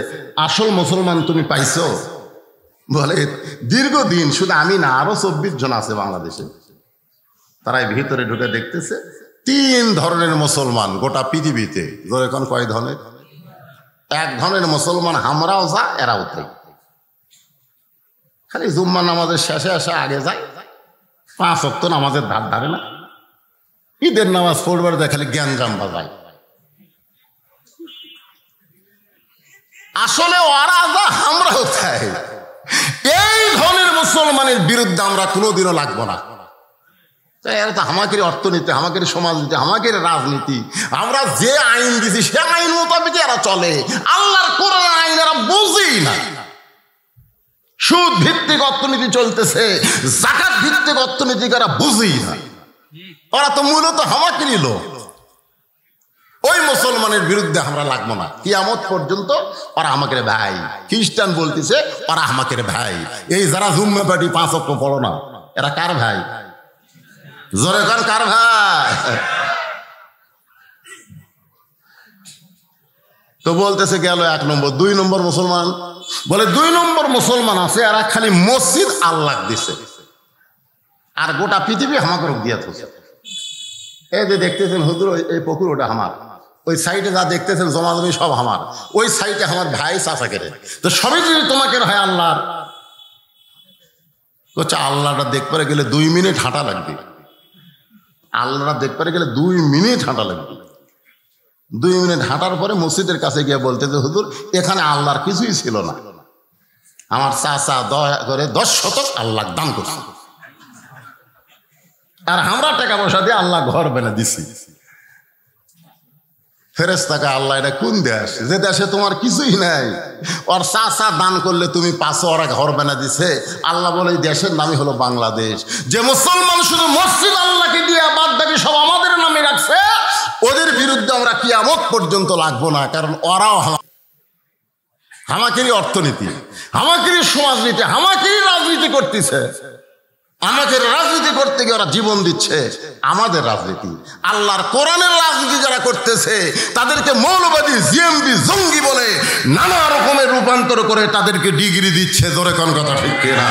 আসল মুসলমান তুমি পাইছো? বলে দীর্ঘদিন শুধু আমি না, আরো 24 জন আছে বাংলাদেশে, তারাই ভিতরে ঢুকে দেখতেছে 3 ধরনের মুসলমান গোটা পৃথিবীতে। এখন কয় ধরনের? 1 ধরনের মুসলমান আমরাও যা, এরাও তাই। খালি জুম্মা নামাজের শেষে আসে আগে যায়, 5 ওয়াক্ত নামাজের ধার ধারে না, ঈদের নামাজ পড়বার যায় খালি জ্ঞানজাম বাজায়। আসলে ওরা যা, আমরাও তাই। এই ধরনের মুসলমানের বিরুদ্ধে আমরা কোনোদিনও লাগবো না। এরা তো আমাদের অর্থনীতি, আমাদের সমাজনীতি, আমাদের রাজনীতি, আমরা যে আইন দিছি সে আইন মোতাবেক এরা চলে। আল্লাহর কোরআন আইন এরা বুঝেই না। সুদ ভিত্তিক অর্থনীতি চলতেছে, যাকাত ভিত্তিক অর্থনীতি এরা বুঝেই না। ওরা তো মূলত আমাকেরই লোক। ওই মুসলমানের বিরুদ্ধে আমরা লাগবো না কিয়ামত পর্যন্ত। ওরা আমাকে ভাই, খ্রিস্টান বলতেছে ওরা আমাকে ভাই। এই যারা জুম্মা পার্টি 5 ওয়াক্ত পড়ো না, এরা কার ভাই? জোরে কার, কার ভাই? তো বলতেছে গেল 1 নম্বর। 2 নম্বর মুসলমান বলে 2 নম্বর মুসলমান আছে এরা খালি মসজিদ আল্লাহ দিছে, আর গোটা পৃথিবী আমাকে দিয়া থাকছে। এই যে দেখতেছেন হুজুর, এই পুকুর ওটা আমার, ওই সাইডে যা দেখতেছেন জমা জমি সব আমার, ওই সাইডে আমার ভাই চাচা কেটে। তো সবই যদি তোমাকে হয় আল্লাহর, হচ্ছে আল্লাহটা দেখতে গেলে 2 মিনিট হাঁটা লাগবে। আল্লাহটা দেখতে গেলে 2 মিনিট হাঁটা লাগবে। 2 মিনিট হাঁটার পরে মসজিদের কাছে গিয়ে বলতেছে হুজুর এখানে আল্লাহর কিছুই ছিল না, আমার চাচা দয়া করে 10 শতক আল্লাহ দান করছে, আর আমরা টাকা পয়সা দিয়ে আল্লাহ ঘর বেনা দিছি। ফেরেশতাকে আল্লাহ এটা কোন দেশ, যে দেশে তোমার কিছুই নাই, ওর চাচা দান করলে তুমি পাঁচো ওরা ঘর বানা দিছে। আল্লাহ বলে এই দেশের নামই হলো বাংলাদেশ। যে মুসলমান শুধু মসজিদ আল্লাহকে দিয়ে বাদ বাকি সব আমাদের নামে রাখছে, ওদের বিরুদ্ধে আমরা কিয়ামত পর্যন্ত লাগবো না। কারণ ওরাও আমাকেরই অর্থনীতি, আমাকেরই সমাজনীতি, আমাকেরই রাজনীতি করতেছে। আমাদের রাজনীতি করতে গিয়ে ওরা জীবন দিচ্ছে। আমাদের রাজনীতি, আল্লাহর কোরআনের রাজনীতি যারা করতেছে তাদেরকে মৌলবাদী, জিএমবি, জঙ্গি বলে নানা রকমের রূপান্তর করে তাদেরকে ডিগ্রি দিচ্ছে। জোরে কোন কথা ঠিক কিনা?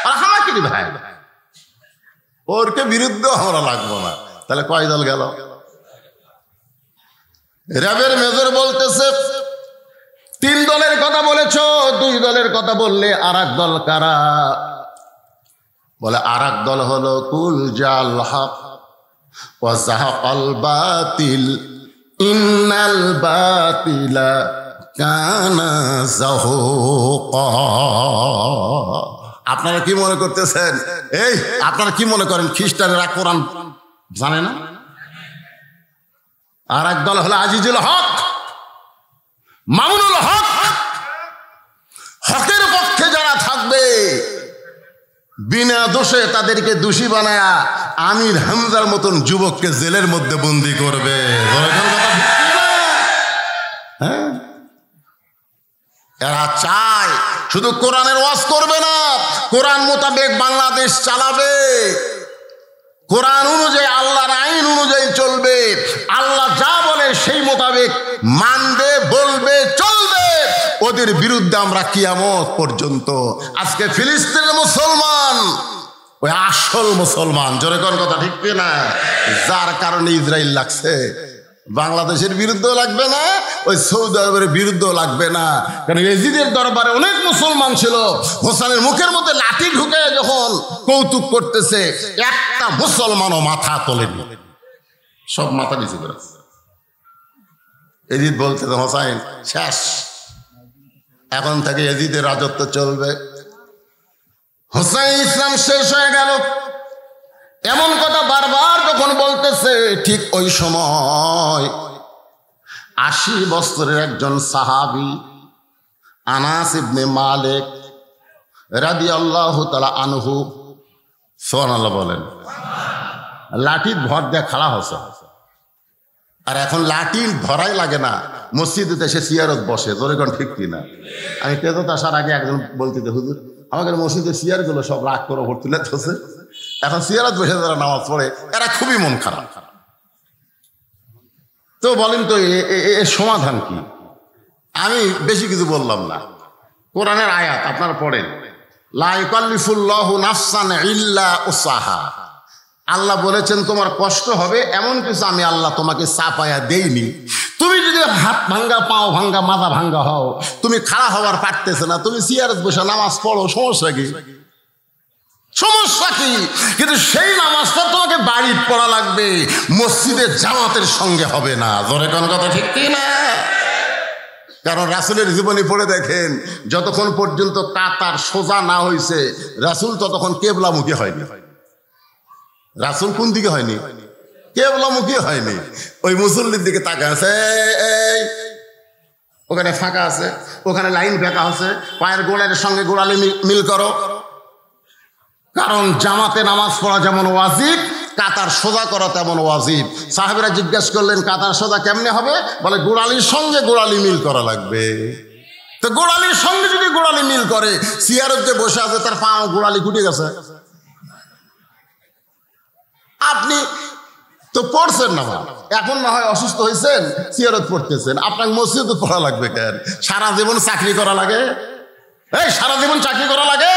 আর আমাকেরই ভাই, ওরকে বিরুদ্ধে আমরা লাগবো না। তাহলে কয় দল গেল? র্যাবের মেজর বলতেছে 3 দলের কথা বলেছ, 2 দলের কথা বললে আর এক দল কারা? বলে আর এক দল হলো কুল জাল হক ওয়া যাহাকাল বাতিল ইন্নাল বাতিলা কানা যাহুকা। আপনারা কি মনে করতেছেন? এই আপনারা কি মনে করেন খ্রিস্টানেরা কোরআন জানে না? আর এক দল হলো আজিজুল হক, মামুনুল হক। হকের পক্ষে যারা থাকবে বিনা দোষে তাদেরকে দোষী বানায়া আমির হামজার মতন যুবককে জেলের মধ্যে বন্দি করবে। হ্যাঁ, এরা চায় শুধু কোরআনের ওয়াজ করবে না, কোরআন মোতাবেক বাংলাদেশ চালাবে, কোরআন অনুযায়ী আল্লাহর আইন অনুযায়ী চলবে, আল্লাহ যা বলে সেই মোতাবেক মানবে, বলবে, চলবে। ওদের বিরুদ্ধে আমরা কিয়ামত পর্যন্ত। আজকে ফিলিস্তিনের মুসলমান ওই আসল মুসলমান, জোরে কোন কথা ঠিক না? যার কারণে ইসরায়েল লাগছে, বাংলাদেশের বিরুদ্ধেও লাগবে না, ওই সৌদি আরবের বিরুদ্ধেও লাগবে না। কারণ এজিদের দরবারে অনেক মুসলমান ছিল, হোসেনের মুখের মধ্যে লাঠি ঢুকে যখন কৌতুক করতেছে, একটা মুসলমানও মাথা তোলেনি, সব মাথা নিচু করে। এজিদ বলতে হোসাইন শেষ, এখন থেকে এজিদের রাজত্ব চলবে। হোসাইন ইসলাম শেষ হয়ে গেল, এমন কথা বারবার যখন বলতেছে, ঠিক ওই সময় 80 বছরের একজন সাহাবী আনাস ইবনে মালিক রাদিয়াল্লাহু তাআলা আনহু, সুবহানাল্লাহ বলেন, লাঠির ভর দিয়ে খাড়া হচ্ছে। আর এখন লাঠি ধরাই লাগে না, মসজিদে এসে সিয়ারত বসে। জোরে কোন ঠিক কিনা? আমি তেজত আসার আগে একজন বলতে, হুজুর আমাদের মসজিদের সিয়ারগুলো সব রাগ করে ভোট তুলে ধরছে, এখন সিয়ারত বসে যারা নামাজ পড়ে এরা খুবই মন খারাপ। তো বলেন তো এর সমাধান কি? আমি বেশি কিছু বললাম না, কোরআনের আয়াত আপনারা পড়েন, লা ইউকাল্লিফুল্লাহু নাফসান ইল্লা উসাহা। আল্লাহ বলেছেন তোমার কষ্ট হবে, এমন কিছু আমি আল্লাহ তোমাকে চাপায়া দেইনি। তুমি যদি হাত ভাঙ্গা, পাও ভাঙ্গা, মাথা ভাঙ্গা হও, তুমি খাড়া হওয়ার পারতেছে না, তুমি সিয়ারত বসে নামাজ পড়ো, সমস্যা কি? সমস্যা কি? কিন্তু সেই নামাজটা তোমাকে বাড়ির পড়া লাগবে, মসজিদের জামাতের সঙ্গে হবে না। জোরে কোন কথা ঠিক কি না? কারণ রাসূলের জীবনী পড়ে দেখেন, যতক্ষণ পর্যন্ত কাতার সোজা না হয়েছে রাসূল ততক্ষণ কেবলামুখী হয়নি। রাসূল কোন দিকে হয়নি? কেবলামুখী হয়নি। ওই মুসল্লির দিকে তাকায় আছে, এই ওখানে ফাঁকা আছে, ওখানে লাইন ফাঁকা আছে, পায়ের গোড়ালির সঙ্গে গোড়ালি মিল করো। কারণ জামাতে নামাজ পড়া যেমন ওয়াজিব, কাতার সোজা করা তেমন ওয়াজিব। সাহাবীরা জিজ্ঞেস করলেন কাতার সোজা কেমনে হবে? বলে গোড়ালির সঙ্গে গোড়ালি মিল করা লাগবে। তো গোড়ালির সঙ্গে যদি গোড়ালি মিল করে, সিয়ারত যে বসে আছে তার পা গোড়ালি কুটে গেছে। আপনি তো পড়ছেন না, এখন না হয় অসুস্থ হয়েছেন, সিয়ারত পড়তেছেন, আপনার মসজিদে পড়া লাগবে কেন? সারা জীবন চাকরি করা লাগে? এই সারা জীবন চাকরি করা লাগে?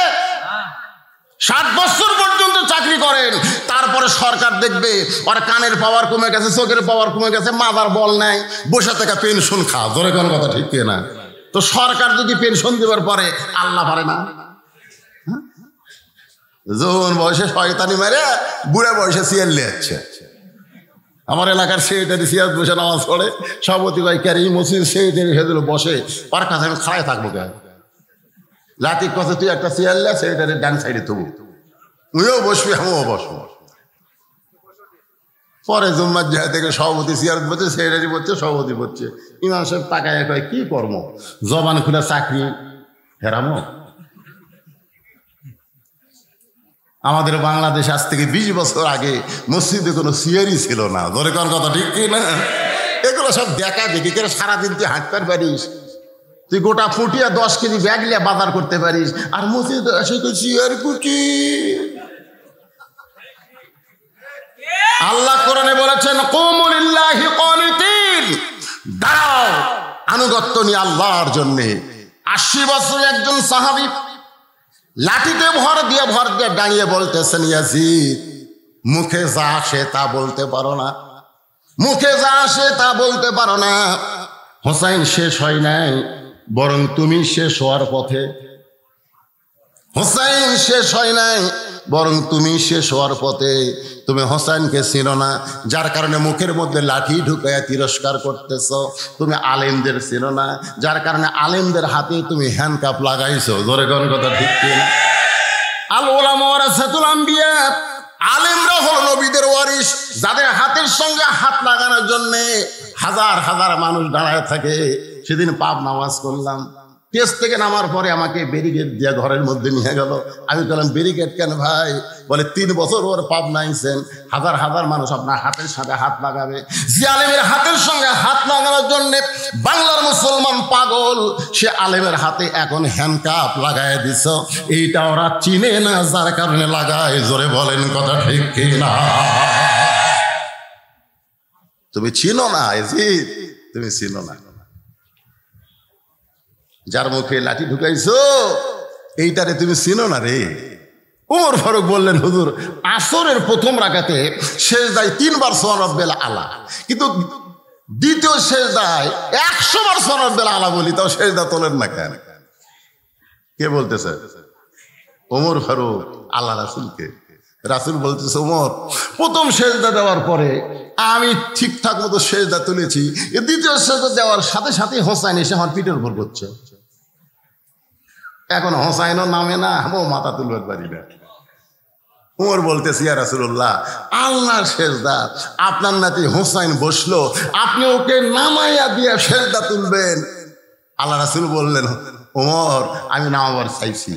60 বছর পর্যন্ত চাকরি করেন, তারপরে সরকার দেখবে ওর কানের পাওয়ার কমে গেছে, চোখের পাওয়ার কমে গেছে, মাথার বল নাই, বসে থেকে পেনশন খা। ধরে কোন কথা ঠিক না? তো সরকার যদি পেনশন দেবার পরে আল্লাহ পারে না? যৌন বয়সে শয়তানি মেরে বুড়া বয়সে সিয়ার লিয়াচ্ছে। আমার এলাকার সেক্রেটারি সিয়ার বসে নামাজ পড়ে, সভাপতি ভাই ক্যারি মসজিদ সেক্রেটারি হেদিল বসে, ওর কাছে আমি খাড়াই থাকবো কেন? লাতির কথা তুই একটা চেয়ার লে, সেক্রেটারির ডান সাইডে তবু তুইও বসবি, আমিও বসবো। পরে জুম্মার জায়গা থেকে সভাপতি চেয়ার বলছে, সেক্রেটারি বলছে, সভাপতি বলছে। ইমাম সাহেব তাকায় কয়, কি কর্ম, জবান খুলে চাকরি হেরামো? আমাদের বাংলাদেশ আজ থেকে 20 বছর আগে মসজিদে কোনো চেয়ারই ছিল না। ধরে কোন কথা ঠিক কি না? এগুলো সব দেখা দেখি করে সারাদিন তুই হাঁটতে পারিস, তুই গোটা ফুটিয়া 10 কেজি ব্যাগ নিয়ে বাজার করতে পারিস, আর মসজিদে এসে তো চেয়ার কুটি। আল্লাহ কোরআনে বলেছেন, কুমু লিল্লাহি কানিতিন, দাঁড়াও আনুগত্য নিয়ে আল্লাহর জন্য। 80 বছর একজন সাহাবী লাঠিতে ভর দিয়ে দাঁড়িয়ে বলতেছেন, ইয়াজিদ, মুখে যা আসে তা বলতে পারো না, মুখে যা আসে তা বলতে পারো না। হোসাইন শেষ হয় নাই, বরং তুমি শেষ হওয়ার পথে। হোসাইন শেষ হয় নাই, বরং তুমি শেষ হওয়ার পথে। তুমি হোসাইনকে চিনো না, যার কারণে মুখের মধ্যে লাঠি ঢুকাইয়া তিরস্কার করতেছ। তুমি আলেমদের চিনো না, যার কারণে আলেমদের হাতে তুমি হ্যান্ডকাপ লাগাইছো। জোরে কোন কথা ঠিক কিনা? আল উলামা ওয়ারাসাতুল আম্বিয়া, আলেমরা হলো নবীদের ওয়ারিস, যাদের হাতের সঙ্গে হাত লাগানোর জন্য হাজার হাজার মানুষ দাঁড়ায় থাকে। সেদিন পাপ নামাজ করলাম, টেস্ট থেকে নামার পরে আমাকে ব্যারিকেড দিয়ে ঘরের মধ্যে নিয়ে গেল। আমি বললাম, ব্যারিকেড কেন ভাই? বলে 3 বছর ওর পাপ নাইছেন, হাজার হাজার মানুষ আপনার হাতের সাথে হাত লাগাবে। যে আলেমের হাতের সঙ্গে হাত লাগানোর জন্য বাংলার মুসলমান পাগল, সে আলেমের হাতে এখন হ্যান্ডকাপ লাগায় দিছ। এইটা ওরা চিনে না, যার কারণে লাগায়। জোরে বলেন কথা ঠিক কিনা? তুমি চিনো না, তুমি চিনো না। যার মুখে লাঠি ঢুকাইছো এইটারে তুমি চিনো না রে। ওমর ফারুক বললেন, হুজুর, আসরের প্রথম রাকাতে সেজদায় 3 বার সুবহান রাব্বিল আলা, কিন্তু দ্বিতীয় সেজদায় 100 বার সুবহান রাব্বিল আলা বলি, তাও সেজদা তোলেন না কেন? কে বলতেছে? ওমর ফারুক আল্লাহ রাসূলকে। রাসূল বলতেছে, ওমর, প্রথম সেজদা দেওয়ার পরে আমি ঠিকঠাক মতো সেজদা তুলেছি, দ্বিতীয় সেজদা দেওয়ার সাথে সাথে হোসাইন এসে আমার পিঠের উপর করছে। এখন হোসাইনও নামে না, আমিও মাথা তুলবার পারি না। ওমর বলতেছি, ইয়া রাসূলুল্লাহ, আল্লাহর সেজদা, আপনার নাতি হোসাইন বসলো, আপনি ওকে নামাইয়া দিয়ে সেজদা তুলবেন। আল্লাহ রাসূল বললেন, ওমর, আমি নামাবার চাইছি,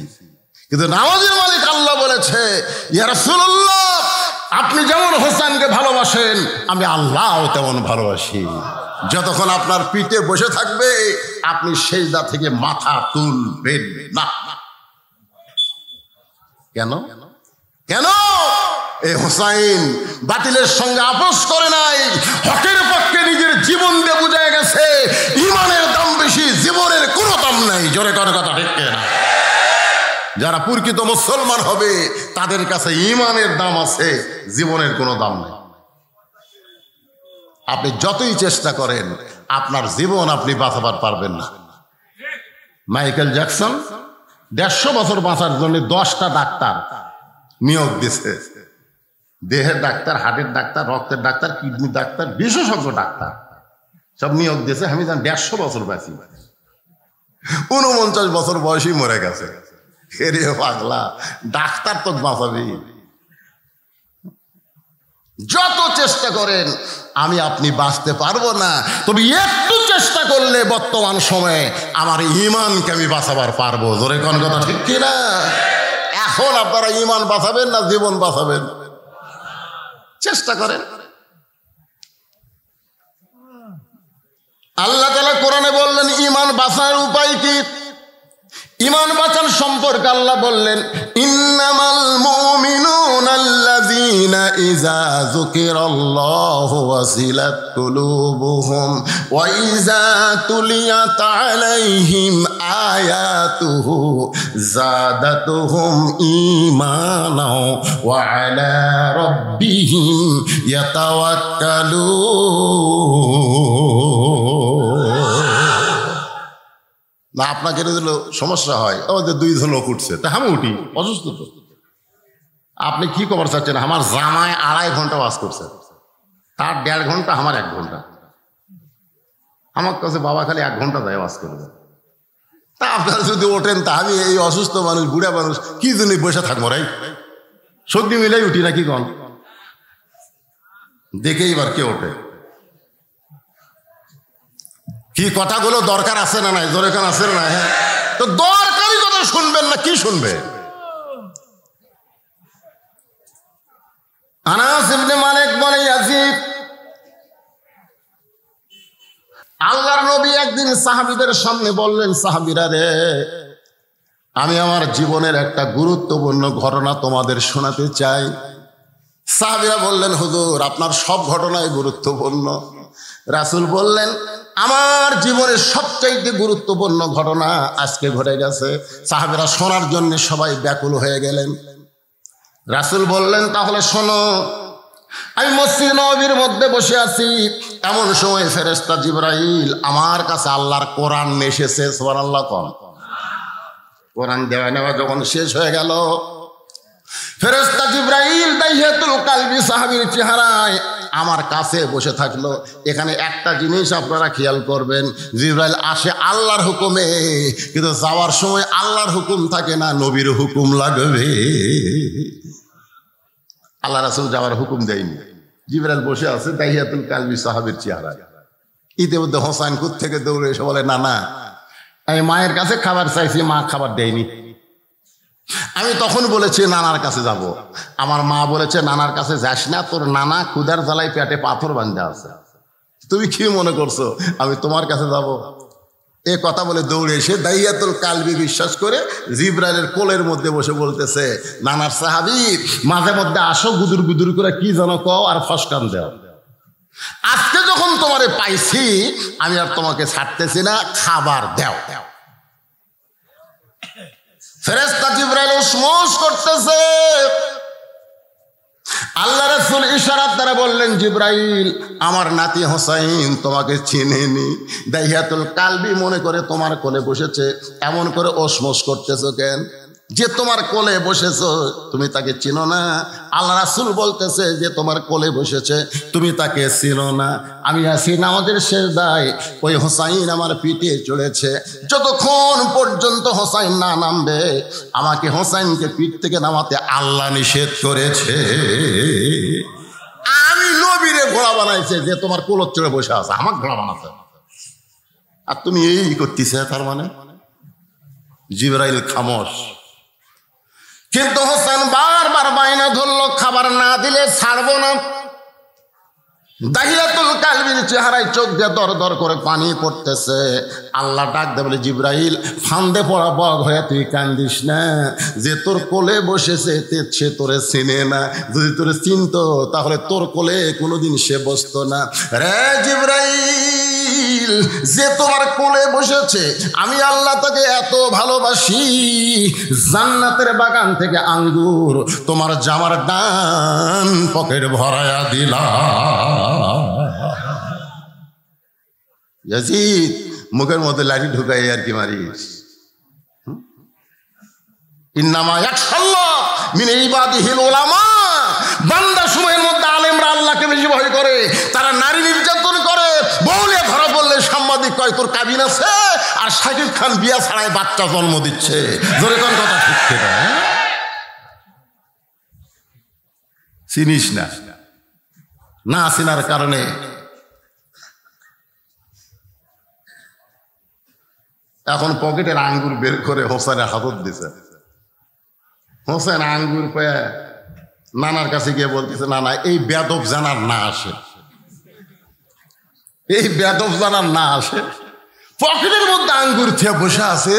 কিন্তু নামাজের মালিক আল্লাহ বলেছে, ইয়া রাসূলুল্লাহ, আপনি যেমন হোসেনকে ভালোবাসেন আমি আল্লাহও তেমন ভালোবাসি। যতক্ষণ আপনার পিঠে বসে থাকবে আপনি সেজদা থেকে মাথা তুলবেন না। কেন? কেন? এই হোসাইন বাতিলের সঙ্গে আপোষ করে নাই, হকের পক্ষে নিজের জীবন দিয়ে বুঝায় গেছে ইমানের দাম বেশি, জীবনের কোনো দাম নাই। জোরে কোনো কথা ঠিক না? যারা প্রকৃত মুসলমান হবে তাদের কাছে ইমানের দাম আছে, জীবনের কোনো দাম নেই। আপনি যতই চেষ্টা করেন আপনার জীবন আপনি বাঁচাবার পারবেন না। মাইকেল জ্যাকসন 150 বছর বাঁচার জন্য 10টা ডাক্তার নিয়োগ দিছে। দেহের ডাক্তার, হার্টের ডাক্তার, রক্তের ডাক্তার, কিডনি ডাক্তার, বিশেষজ্ঞ ডাক্তার সব নিয়োগ দিয়েছে। আমি জানি 150 বছর বাঁচি, 49 বছর বয়সেই মরে গেছে। এরে পাগলা, ডাক্তার তো বাঁচাবি। যত চেষ্টা করেন আমি আপনি বাঁচতে পারবো না, তবে একটু চেষ্টা করলে বর্তমান সময়ে আমার ইমানকে আমি বাঁচাবার পারবো। জোরে কোন কথা ঠিক কিনা? এখন আপনারা ইমান বাঁচাবেন না জীবন বাঁচাবেন? চেষ্টা করেন। আল্লাহ তাআলা কোরআনে বললেন ইমান বাঁচার উপায় কি? ইমান বাঁচার সম্পর্কে আল্লাহ বললেন, ইন্নামাল মুমিনুনা আল্লাযীনা ইযা যুকিরাল্লাহু ওয়াজিলাত কুলুবুহুম ওয়া ইযা তুলিয়াত আলাইহিম আয়াতুহু যাদাতুহুম ঈমানাও ওয়া আলা রাব্বিহিম ইয়াতাওয়াক্কালুন। না আপনাকে দিল সমস্যা হয়, ওদের 2 লোক উঠছে, তা আমি উঠি, অসুস্থ তো। আপনি কি খবর চাচ্ছেন? আমার জামায় 2.5 ঘন্টা ওয়াজ করছে, তার 1.5 ঘন্টা, আমার 1 ঘন্টা। আমার কাছে বাবা খালি 1 ঘন্টা দেয় ওয়াজ করবে। তা আপনারা যদি ওঠেন, তা আমি এই অসুস্থ মানুষ, বুড়া মানুষ, কি জন্য বসে থাকবো? রাই সর্দি মিলাই উঠি নাকি কন? দেখে এবার কে ওঠে? কি কথাগুলো দরকার আছে না নাই? জোরে কান আছে না? হ্যাঁ, তো দরকারি কথা শুনবেন না কি শুনবে? আনাস ইবনে মালিক বলে, ইয়াজিদ, আল্লাহর নবী একদিন সাহাবীদের সামনে বললেন, সাহাবীরা রে, আমি আমার জীবনের একটা গুরুত্বপূর্ণ ঘটনা তোমাদের শোনাতে চাই। সাহাবীরা বললেন, হুজুর, আপনার সব ঘটনাই গুরুত্বপূর্ণ। রাসূল বললেন, আমার জীবনের সবচাইতে গুরুত্বপূর্ণ ঘটনা আজকে ঘটে গেছে। সাহাবীরা শোনার জন্য সবাই ব্যাকুল হয়ে গেলেন। রাসূল বললেন, তাহলে শোনো। আমি মসজিদ নববীর মধ্যে বসে আছি, এমন সময় ফেরেশতা জিবরাইল আমার কাছে আল্লাহর কোরআন এসেছে। সুবহানাল্লাহ। কোরআন দেওয়া নেওয়া যখন শেষ হয়ে গেল, ফেরেশতা জিবরাইল দাইহাতুল কালবি সাহাবীর চেহারায় আমার কাছে বসে থাকলো। এখানে একটা জিনিস আপনারা খেয়াল করবেন, জিবরাইল আসে আল্লাহর হুকুমে, কিন্তু যাওয়ার সময় আল্লাহর হুকুম থাকে না, নবীর হুকুম লাগবে। আল্লাহ রাসূল যাওয়ার হুকুম দেয়নি, জিবরাইল বসে আছে দাইহাতুল কালবি সাহাবীর চেহারায়। ইতিমধ্যে হোসাইন কোথ থেকে দৌড়ে এসে বলে, না, আমি মায়ের কাছে খাবার চাইছি, মা খাবার দেয়নি। আমি তখন বলেছি নানার কাছে যাব। আমার মা বলেছে, নানার কাছে যাস না, তোর নানা ক্ষুধার জ্বালায় পেটে পাথর বাঁধা আছে। তুমি কি মনে করছো আমি তোমার কাছে যাব? এ কথা বলে দৌড়ে এসে দাইয়াতুল কালবি বিশ্বাস করে জিবরাইলের কোলের মধ্যে বসে বলতেছে, নানার সাহাবী, মাঝে মধ্যে আসো, গুদুর গুদুর করে কি যেন কও আর ফসকান দেও। আজকে যখন তোমারে পাইছি, আমি আর তোমাকে ছাড়তেছি না, খাবার দেও। ফেরেশতা জিবরাইল উসমস করতেছে। আল্লাহ রাসূল ইশারাত দ্বারা বললেন, জিবরাইল, আমার নাতি হোসাইন তোমাকে চিনেনি। দাইহাতুল কালবি মনে করে তোমার কোলে বসেছে, এমন করে ওসমস করতেছো কেন? যে তোমার কোলে বসেছো তুমি তাকে চিনো না? আল্লাহ রাসূল বলতেছে, যে তোমার কোলে বসেছে তুমি তাকে চিনো না। আমি আছি নামাজের সিজদায়, ওই হোসাইন আমার পিঠে চড়েছে। যতক্ষণ পর্যন্ত হোসাইন না নামবে, আমাকে হোসাইনকে পিঠ থেকে নামাতে আল্লাহ নিষেধ করেছে। আমি নবীরে ঘোড়া বানাইছে, যে তোমার কোলত চড়ে বসে আছে, আমার ঘোড়া বানাতে, আর তুমি এই করতেছে। তার মানে জিবরাইল খামোশ। কিন্তু হোসেন বারবার বায়না ধরলো, খাবার না দিলে ছাড়বো না। দাহিয়াতুল কালবির চেহারায় চোখ দিয়ে দর দর করে পানি পড়তেছে। আল্লাহ ডাক দে বলে, জিবরাইল, ফান্দে পড়া বগ হয়ে তুই কান্দিস না। যে তোর কোলে বসেছে সে তোরে চিনে না। যদি তোরে চিনতো তাহলে তোর কোলে কোনোদিন সে বসতো না। রে জিবরাইল, যে তোমার কোলে বসেছে আমি আল্লাহ তাকে এত ভালোবাসি, জান্নাতের বাগান থেকে আঙ্গুর তোমার জামার ডান পকেট ভরায়া দিলাম। ইয়াজিদ, মুখের মধ্যে লাঠি ঢুকাই আর কি মারিস? ইন্নামা ইয়াখশাল্লাহ মিন ইবাদিহিল উলামা। বান্দা সময়ের মধ্যে আলেমরা আল্লাহকে বেশি ভয় করে। তারা নারী নির্যাতন করে, বউলে ধরা পড়লে সাংবাদিক কয় তোর কাবিন আছে, আর শাকিব খান বিয়া ছাড়াই বাচ্চা জন্ম দিচ্ছে। জোরে কোন কথা ঠিক কিনা? চিনিস না, না চিনার কারণে এখন পকেটের আঙ্গুর বের করে হোসেনের হাতত দিছে। হোসেন আঙ্গুর পেয়ে নানার কাছে গিয়ে বলতেছে, নানা, এই বেদব জানার না আসে, এই বেদব জানার না আসে। পকেটের মধ্যে আঙ্গুর খেয়ে বসে আছে,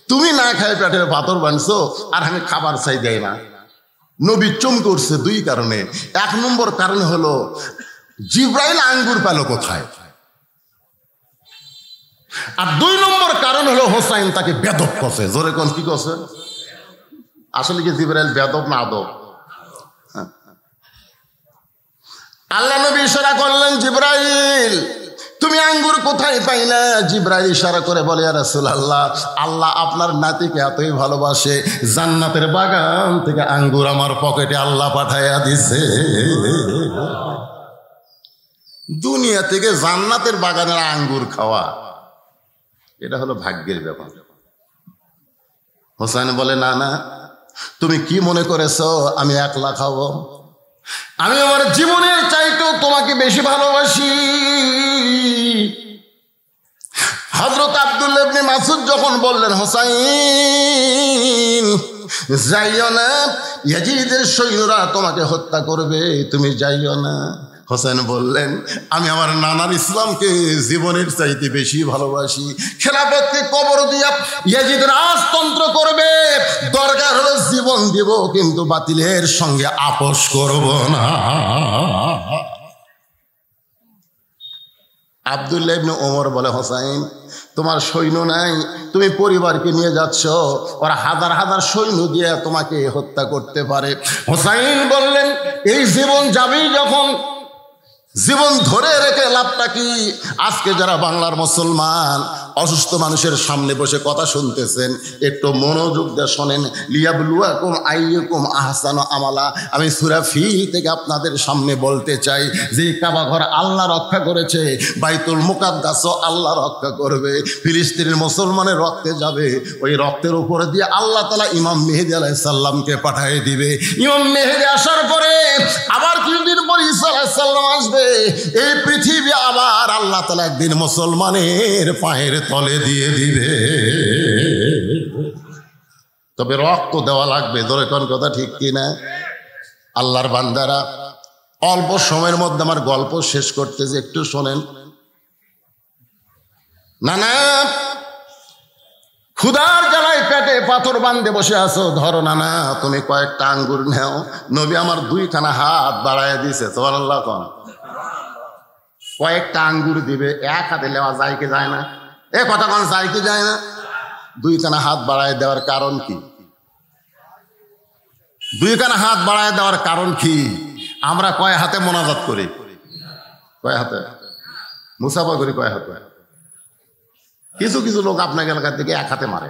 তুমি না খাই পেটের পাথর বানছো, আর আমি খাবার চাই দেয় না। নবী চুম করছে দুই কারণে। এক নম্বর কারণ হলো জিবরাইল আঙ্গুর পেল কোথায়, আর দুই নম্বর কারণ হলো হোসাইন তাকে বেদব করছে। জোরে কোন কি করছে? আসলে কি জিবরাইল বেদব না আদব? আল্লাহ নবী ইশারা করলেন, জিবরাইল তুমি আঙ্গুর কোথায় পাইলা? জিবরাইল ইশারা করে বলে, ইয়া রাসূলুল্লাহ, আল্লাহ আপনার নাতিকে এতই ভালোবাসে, জান্নাতের বাগান থেকে আঙ্গুর আমার পকেটে আল্লাহ পাঠাইয়া দিছে। দুনিয়া থেকে জান্নাতের বাগানের আঙ্গুর খাওয়া, এটা হলো ভাগ্যের ব্যাপার। হোসেন বলে, না না, তুমি কি মনে করেছো আমি একলা খাবো? আমি আমার জীবনের চাইতেও তোমাকে বেশি ভালোবাসি। হযরত আব্দুল্লাহ ইবনে মাসউদ যখন বললেন, হোসাইন যাইও না, ইয়াজিদের সৈন্যরা তোমাকে হত্যা করবে, তুমি যাইও না। হোসেন বললেন, আমি আমার নানার ইসলামকে জীবনের চাইতে বেশি ভালোবাসি। খেলাফতকে কবর দিয়া ইয়াজিদ রাজতন্ত্র করবে, দরকার হলে জীবন দিব, কিন্তু বাতিলের সঙ্গে আপোষ করব না। আব্দুল্লাহ ইবনে ওমর বলে, হোসাইন তোমার সৈন্য নাই, তুমি পরিবারকে নিয়ে যাচ্ছ, ওরা হাজার হাজার সৈন্য দিয়ে তোমাকে হত্যা করতে পারে। হোসাইন বললেন, এই জীবন যাবেই যখন, জীবন ধরে রেখে লাভটা কি? আজকে যারা বাংলার মুসলমান অসুস্থ মানুষের সামনে বসে কথা শুনতেছেন, একটু মনোযোগ দিয়ে শোনেন। লিয়াবলুয়াকুম আইয়ুকুম আহসানু আমালা। আমি সূরা ফিল থেকে আপনাদের সামনে বলতে চাই, যে কাবা ঘর আল্লাহ রক্ষা করেছে, বাইতুল মুকাদ্দাসও আল্লাহ রক্ষা করবে। ফিলিস্তিনের মুসলমানের রক্তে যাবে, ওই রক্তের উপরে দিয়ে আল্লাহ তাআলা ইমাম মেহেদী আলাইহিস সালামকে পাঠিয়ে দিবে। ইমাম মেহেদী আসার পরে আবার কিছুদিন পর ঈসা আলাইহিস সালাম আসবে। এই পৃথিবী আবার আল্লাহ তাআলা একদিন মুসলমানের পায়ের তলে দিয়ে দিবে। তবে রক্ত দেওয়া লাগবে, ধরে কোন কথা ঠিক কিনা? আল্লাহর বান্দারা, অল্প সময়ের মধ্যে আমার গল্প শেষ করতেছে, একটু শোনেন। না ক্ষুধার জ্বালায় পেটে পাথর বাঁধে বসে আছো, ধরো না তুমি কয়েকটা আঙ্গুর নেও। নবী আমার 2খানা হাত বাড়ায় দিছে, সুবহানাল্লাহ কোন। কয়েকটা আঙ্গুর দিবে, এক হাতে নেওয়া যায় কি যায় না? এ কথা কোন যায় কি যায় না? 2খানা হাত বাড়ায় দেওয়ার কারণ কি? 2খানা হাত বাড়ায় দেওয়ার কারণ কি? আমরা কয় হাতে মোনাজাত করি? কয় হাতে মুসাফা করি? কয় হাতে? কিছু কিছু লোক আপনাকে এলাকার থেকে এক হাতে মারে,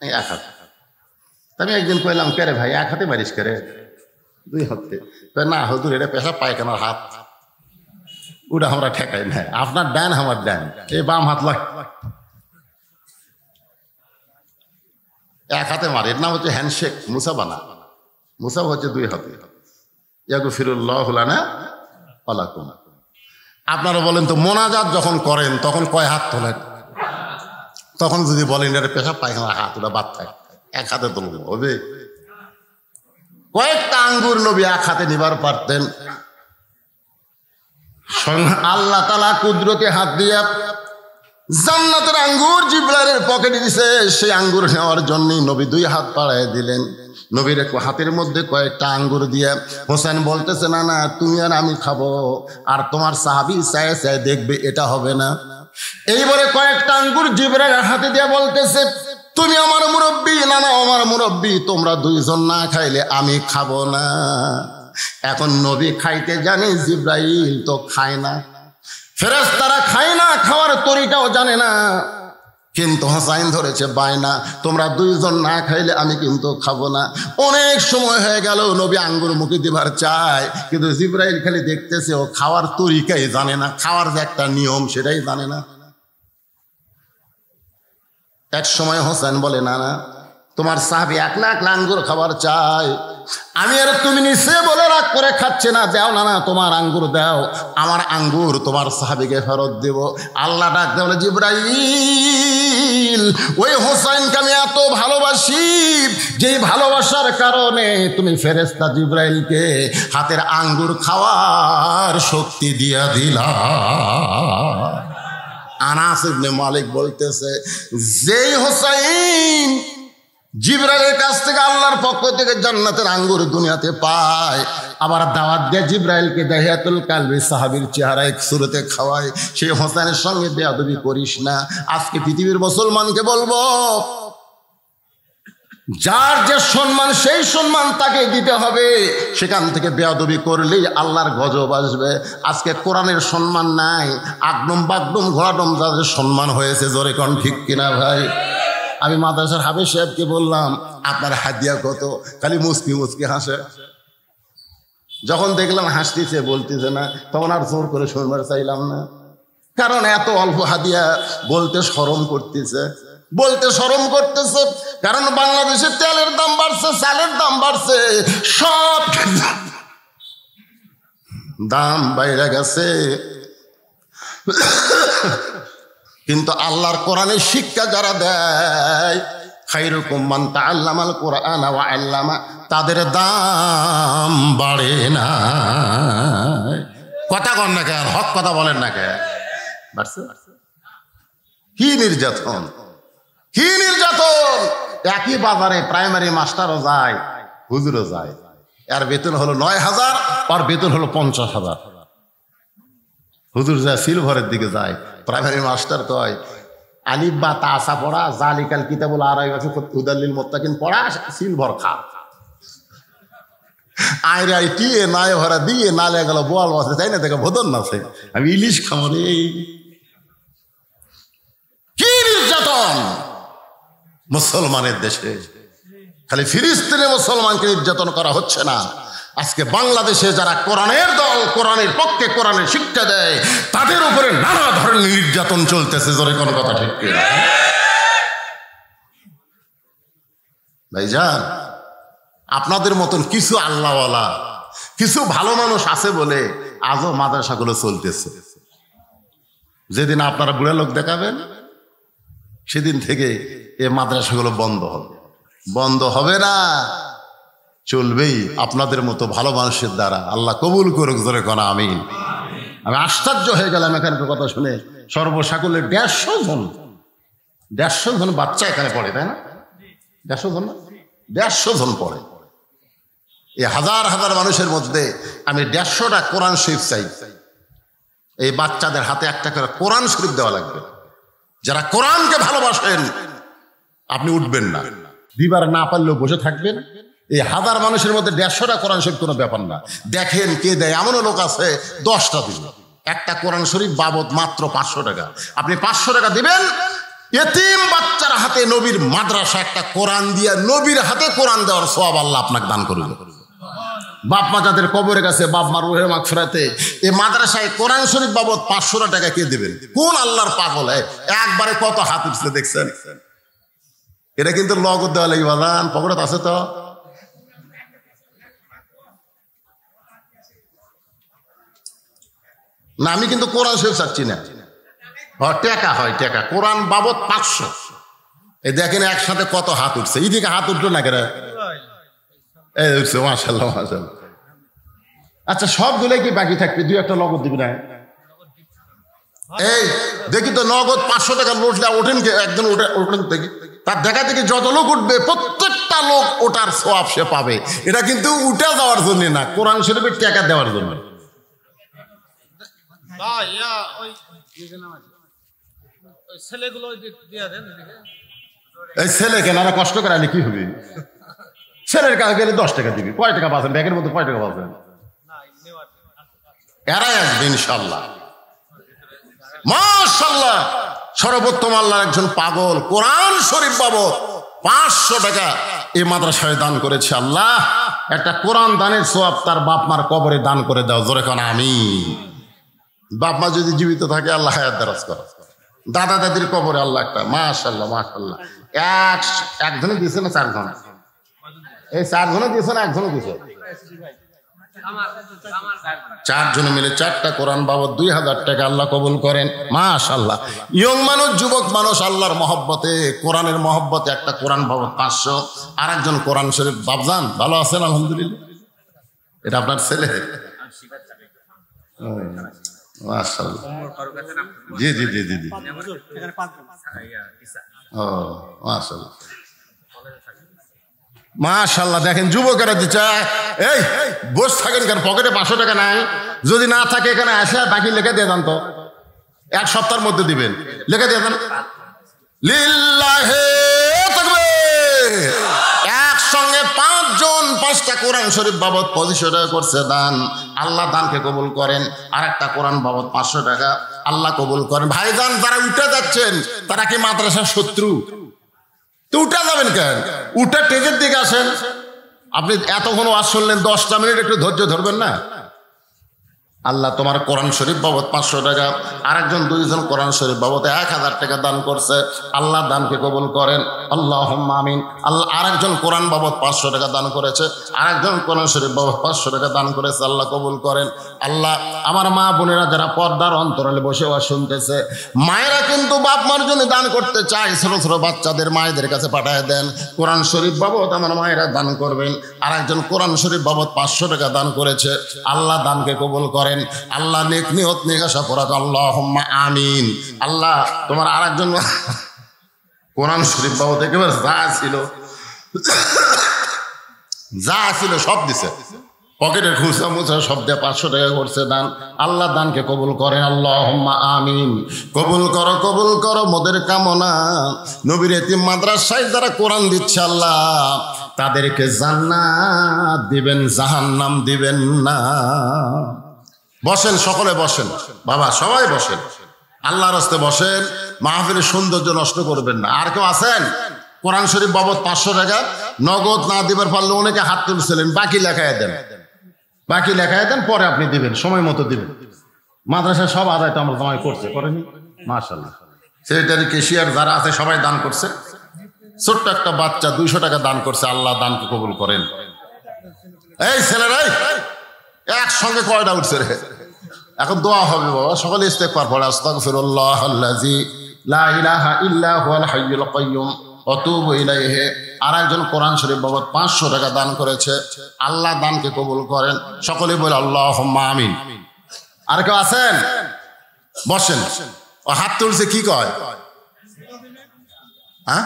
এক হাতে। আমি একদিন কইলাম, কে রে ভাই এক হাতে মারিস কে রে? 2 হাতে। না হুজুর, এটা পেশাব পায়খানার হাত, ওটা আমরা ঠেকাই না। আপনার ডান আমার ডান, এই বাম হাত লয়, এক হাতে মারে। এর নাম হচ্ছে হ্যান্ডশেক, মুসাফা না। মুসাফা হচ্ছে 2 হাতে। ইয়াগফিরুল্লাহু লানা ওয়া লাকুম। আপনারা বলেন তো, মোনাজাত যখন করেন তখন কয় হাত তোলেন? তখন যদি বলেন এটা পেশাব পায়খানার হাত, ওটা বাদ থাকে, এক হাতে তুলবে হবে। কয়েকটা আঙ্গুর নবী এক হাতে নিবার পারতেন। আল্লাহ তাআলা কুদরতে হাত দিয়া জান্নাতের আঙ্গুর জিবরাইলের পকেটে দিছে, সেই আঙ্গুর নেওয়ার জন্য নবী 2 হাত বাড়ায় দিলেন। নবীর হাতের মধ্যে কয়েকটা আঙ্গুর দিয়ে হোসেন বলতেছে, না তুমি আর আমি খাবো, আর তোমার সাহাবী চায় চায় দেখবে, এটা হবে না। এইবারে কয়েকটা আঙ্গুর জিবরাইলের হাতে দিয়ে বলতেছে, তুমি আমার মুরব্বী, না আমার মুরব্বী, তোমরা 2 জন না খাইলে আমি খাবো না। এখন নবী খাইতে জানে, জিবরাইল তো খায় না, ফেরেশতারা খায় না, খাওয়ার তরিকাও জানে না। কিন্তু হোসাইন ধরেছে বায়না, তোমরা 2 জন না খাইলে আমি কিন্তু খাবো না। অনেক সময় হয়ে গেল, নবী আঙ্গুর মুখে দিবার চায়, কিন্তু জিবরাইল খালি দেখতেছে, ও খাওয়ার তরিকাই জানে না, খাওয়ার যে একটা নিয়ম সেটাই জানে না। এক সময় হোসেন বলে, না তোমার সাহাবী 1 লাখ আঙ্গুর খাবার চায়, আমি আর তুমি নিচে বলে রাগ করে খাচ্ছে না, দাও না তোমার আঙ্গুর দাও, আমার আঙ্গুর তোমার সাহাবীকে ফেরত দেব। আল্লাহ ডাক দেয়, বলে জিবরাইল, ওই হোসাইনকে আমি এত ভালোবাসি, যেই ভালোবাসার কারণে তুমি ফেরেশতা জিবরাইলকে হাতের আঙ্গুর খাওয়ার শক্তি দিয়া দিলা। আনাস ইবনে মালিক বলতেছে, যেই হোসাইন জিবরাইলের কাছ থেকে আল্লাহর পক্ষ থেকে জান্নাতের আঙ্গুর দুনিয়াতে পায়, আবার দাওয়াত দিয়ে জিবরাইলকে দাহিয়াতুল কালবি সাহাবীর চেহারায় সুরতে খাওয়ায়, সেই হোসেনের সঙ্গে বেয়াদবি করিস না। আজকে পৃথিবীর মুসলমানকে বলবো, যার যে সম্মান সেই সম্মান তাকে দিতে হবে, সেখান থেকে বেয়াদবি করলেই আল্লাহর গজব আসবে। আজকে কোরআনের সম্মান নাই, আগডম বাগডম ঘোড়াডম যাদের সম্মান হয়েছে, জোরে কোন ঠিক কিনা ভাই? আমি মাদ্রাসার হাফেজ সাহেবকে বললাম, আপনার হাদিয়া কত? খালি মুস্কি মুস্কি হাসে। যখন দেখলাম হাসতেছে বলতেছে না, তখন আর জোর করে শুনবার চাইলাম না, কারণ এত অল্প হাদিয়া বলতে শরম করতেছে, কারণ বাংলাদেশে তেলের দাম বাড়ছে, চালের দাম বাড়ছে, সব দাম বাইরে গেছে, কিন্তু আল্লাহর কোরআনের শিক্ষা যারা দেয়, খায়রুকুম মান তাআল্লামাল কোরআন ওয়া আল্লামা, তাদের দাম বাড়ে না। কথা কন না কেন, হক কথা বলেন না কেন? কি নির্যাতন, কি নির্যাতন! একই বাজারে প্রাইমারি মাস্টারও যায়, হুজুরও যায়, এর বেতন হলো 9,000, আর বেতন হলো 50,000। হুজুর যায় সিলভারের দিকে যায়, প্রাইমারি মাস্টার কয় আলিফ বা তাসা পড়া, জালিকাল কিতাবুল আরাইবা হুদাল্লিল মুত্তাকিন পড়া, সিলভার খা। আইরে আই টিয়ে নাই ভরা দিয়ে নালে গেল বল আছে, তাই না? দেখে ভোদন না, আমি ইলিশ খাবো রে। কি নির্যাতন মুসলমানের দেশে! খালি ফিলিস্তিনে মুসলমানকে নির্যাতন করা হচ্ছে না, আজকে বাংলাদেশে যারা কোরআনের দল, কোরআনের পক্ষে কোরআনের শিক্ষা দেয়, তাদের উপরে নানা ধরনের নির্যাতন চলতেছে। জোরে কোন কথা ঠিক কিনা? ভাইজান, আপনাদের মতন কিছু আল্লাহওয়ালা, কিছু ভালো মানুষ আছে বলে আজও মাদ্রাসাগুলো চলতেছে। যেদিন আপনারা বুড়া লোক দেখাবেন, সেদিন থেকে এই মাদ্রাসাগুলো বন্ধ হবে। বন্ধ হবে না, চলবেই আপনাদের মতো ভালো মানুষের দ্বারা। আল্লাহ কবুল করুক, জোরে কোন আমিন। আমি আশ্চর্য হয়ে গেলাম এখানকার কথা শুনে। সর্বসাকুলের 150 জন বাচ্চা এখানে পড়ে, তাই না? 150 জন না, 150 জন পড়ে। এই হাজার হাজার মানুষের মধ্যে আমি 150টা কোরআন শরীফ চাই। এই বাচ্চাদের হাতে একটা করে কোরআন শরীফ দেওয়া লাগবে। যারা কোরআনকে ভালোবাসেন আপনি উঠবেন না, দিবার না পারলেও বসে থাকবেন। এই হাজার মানুষের মধ্যে 150টা কোরআন শরীফ কোনো ব্যাপার না। দেখেন কে দেয়। এমনও লোক আছে 10টা দিবে, একটা কোরআন শরীফ বাবদ মাত্র 500 টাকা। আপনি 500 টাকা দিবেন, এতিম বাচ্চার হাতে নবীর মাদ্রাসা একটা কোরআন দিয়া নবীর হাতে কোরআন দেওয়ার সওয়াব আল্লাহ আপনাকে দান করবে। বাপ মা যাদের কবরের কাছে, বাপ মার রুহের মাগফিরাতে এই মাদ্রাসায় কোরআন শরীফ বাবদ 500 টাকা কে দিবেন? কোন আল্লাহর পাগল? একবারে কত হাত উঠছে দেখছেন? এটা কিন্তু নগদ দেওয়া লাগবে। বাদান পকেটে আছে তো? না, আমি কিন্তু কোরআন শরীফ চাচ্ছি না। টাকা হয়, টাকা কোরআন বাবদ 500। এই দেখেন একসাথে কত হাত উঠছে। এদিকে হাত উঠলো না কেন? এই উঠছে, মাশাআল্লাহ মাশাআল্লাহ। আচ্ছা, সবগুলো কি বাকি থাকবে? 2-1টা নগদ দিবি না? এই দেখি তো, নগদ 500 টাকা নোট ওঠেন কে? একজন ওঠেন দেখি। তার দেখা দেখি যত লোক উঠবে প্রত্যেকটা লোক ওটার সওয়াব সে পাবে। এটা কিন্তু উঠে যাওয়ার জন্য না, কোরআন শরীফের টাকা দেওয়ার জন্য। এই ছেলে কেন কষ্ট করে আনি কি হবে? ছেলের কাছে গেলে 10 টাকা দিবি, কয় টাকা পাচ্ছেন? ব্যাগের মধ্যে কয় টাকা পাচ্ছেন? এরাই আসবে ইনশাল্লাহ, মাশাআল্লাহ। সর্বোত্তম আল্লাহর একজন পাগল কোরআন শরীফ বাবদ 500 টাকা এই মাদ্রাসায় দান করেছে। আল্লাহ একটা কোরআন দানের সওয়াব তার বাপ মার কবরে দান করে দাও। জোরে কোন আমিন। বাপ মা যদি জীবিত থাকে আল্লাহ হায়াত দারাজ করো। দাদা দাদির কবরে আল্লাহ একটা, মাশাআল্লাহ মাশাআল্লাহ। একজনে দিয়েছে না 4 জন? এই 4 জনে দিয়েছে না একজনে দিয়েছে? 4 জনে মিলে 4টা কোরআন বাবদ 2000 টাকা আল্লাহ কবুল করেন। মাশাআল্লাহ। ইয়ং মানুষ, যুবক মানুষ আল্লাহর মহব্বতে, কোরআনের মহব্বতে একটা কোরআন বাবদ 500। আর একজন কোরআন শরীফ বাবজান, ভালো আছেন? আলহামদুলিল্লাহ। এটা আপনার ছেলে? মাশাআল্লাহ। জি জি জি জি জি। ও মাশাআল্লাহ মাশাআল্লাহ। দেখেন যুবকেরা দিচ্ছে। এই বস থাকেন কেন? পকেটে 500 টাকা নাই? যদি না থাকে এখানে আসে বাকি লিখে দিয়ে দেন তো, 1 সপ্তাহের মধ্যে দিবেন, লিখে দিয়ে দেন। লিল্লাহি তাকবীর। একসঙ্গে 5 জন 5টা কোরআন শরীফ বাবদ 2500 টাকা করছে দান। আল্লাহ দানকে কবুল করেন। আর একটা কোরআন বাবদ 500 টাকা আল্লাহ কবুল করেন। ভাইজান যারা উঠে যাচ্ছেন তারা কি মাদ্রাসার শত্রু? তো উঠে যাবেন কেন? উঠে টেজের দিকে আসেন। আপনি এতক্ষণ ওয়াজ শুনলেন, 10টা মিনিট একটু ধৈর্য ধরবেন না? আল্লাহ তোমার কোরআন শরীফ বাবদ 500 টাকা, আরেকজন 2জন কোরআন শরীফ বাবদ 1000 টাকা দান করছে, আল্লাহ দানকে কবুল করেন, আল্লাহুম্মা আমিন। আল্লাহ আরেকজন কোরআন বাবদ 500 টাকা দান করেছে, আরেকজন কোরআন শরীফ বাবদ 500 টাকা দান করেছে, আল্লাহ কবুল করেন। আল্লাহ আমার মা বোনেরা যারা পর্দার অন্তরালে বসে শুনতেছে, মায়েরা কিন্তু বাপ মার জন্য দান করতে চায়, ছোট ছোট বাচ্চাদের মায়েদের কাছে পাঠায় দেন। কোরআন শরীফ বাবদ আমার মায়েরা দান করবেন। আরেকজন কোরআন শরীফ বাবদ 500 টাকা দান করেছে, আল্লাহ দানকে কবুল করেন। আল্লাহ নেক নিয়ত নিয়ে আসা পড়া, আল্লাহুম্মা আমিন। আল্লাহ তোমার আরেকজন কোরআন শরীফ বাবদ একেবারে যা ছিল সব দিছে, পকেটের খুচরা মুচা সব দিয়ে 500 টাকা করছে দান। আল্লাহ দানকে কবুল করেন, আল্লাহুম্মা আমিন। কবুল করো মোদের কামনা। নবীর এতিম মাদ্রাসায় যারা কোরআন দিচ্ছে আল্লাহ তাদেরকে জান্নাত দিবেন, জাহান্নাম দিবেন না। বসেন, সকলে বসেন বাবা, সবাই বসেন, আল্লাহর রাস্তায় বসেন, মাহফিলের সৌন্দর্য নষ্ট করবেন না। আর কেউ আছেন কোরআন শরীফ বাবদ 500 টাকা নগদ না দিবার পারলে অনেকে হাত তুলছিলেন, বাকি লেখায় দেন, পরে আপনি দিবেন, সময় মতো দিবেন। মাদ্রাসায় সব আদায় তো আমরা জমায় করছে, করেনি? মাশাআল্লাহ। সেক্রেটারি, ক্যাশিয়ার যারা আছে সবাই দান করছে। ছোট্ট একটা বাচ্চা 200 টাকা দান করছে, আল্লাহ দানকে কবুল করেন। এই ছেলেরাই একসঙ্গে কয়টা উঠছে রে? এখন দোয়া হবে বাবা, সকলে ইস্তেগফার পড়ে, আস্তাগফিরুল্লাহাল্লাযী লা ইলাহা ইল্লা হুয়াল হাইয়ুল কাইয়্যুম ওয়া তুবু ইলাইহি। আরেকজন কোরআন শরীফ বাবদ 500 টাকা দান করেছে, আল্লাহ দানকে কবুল করেন। সকলে বলে আল্লাহুম্মা আমিন। আর কেউ আছেন? বসেন। ও হাত তুলছে, কি কয়? হ্যাঁ,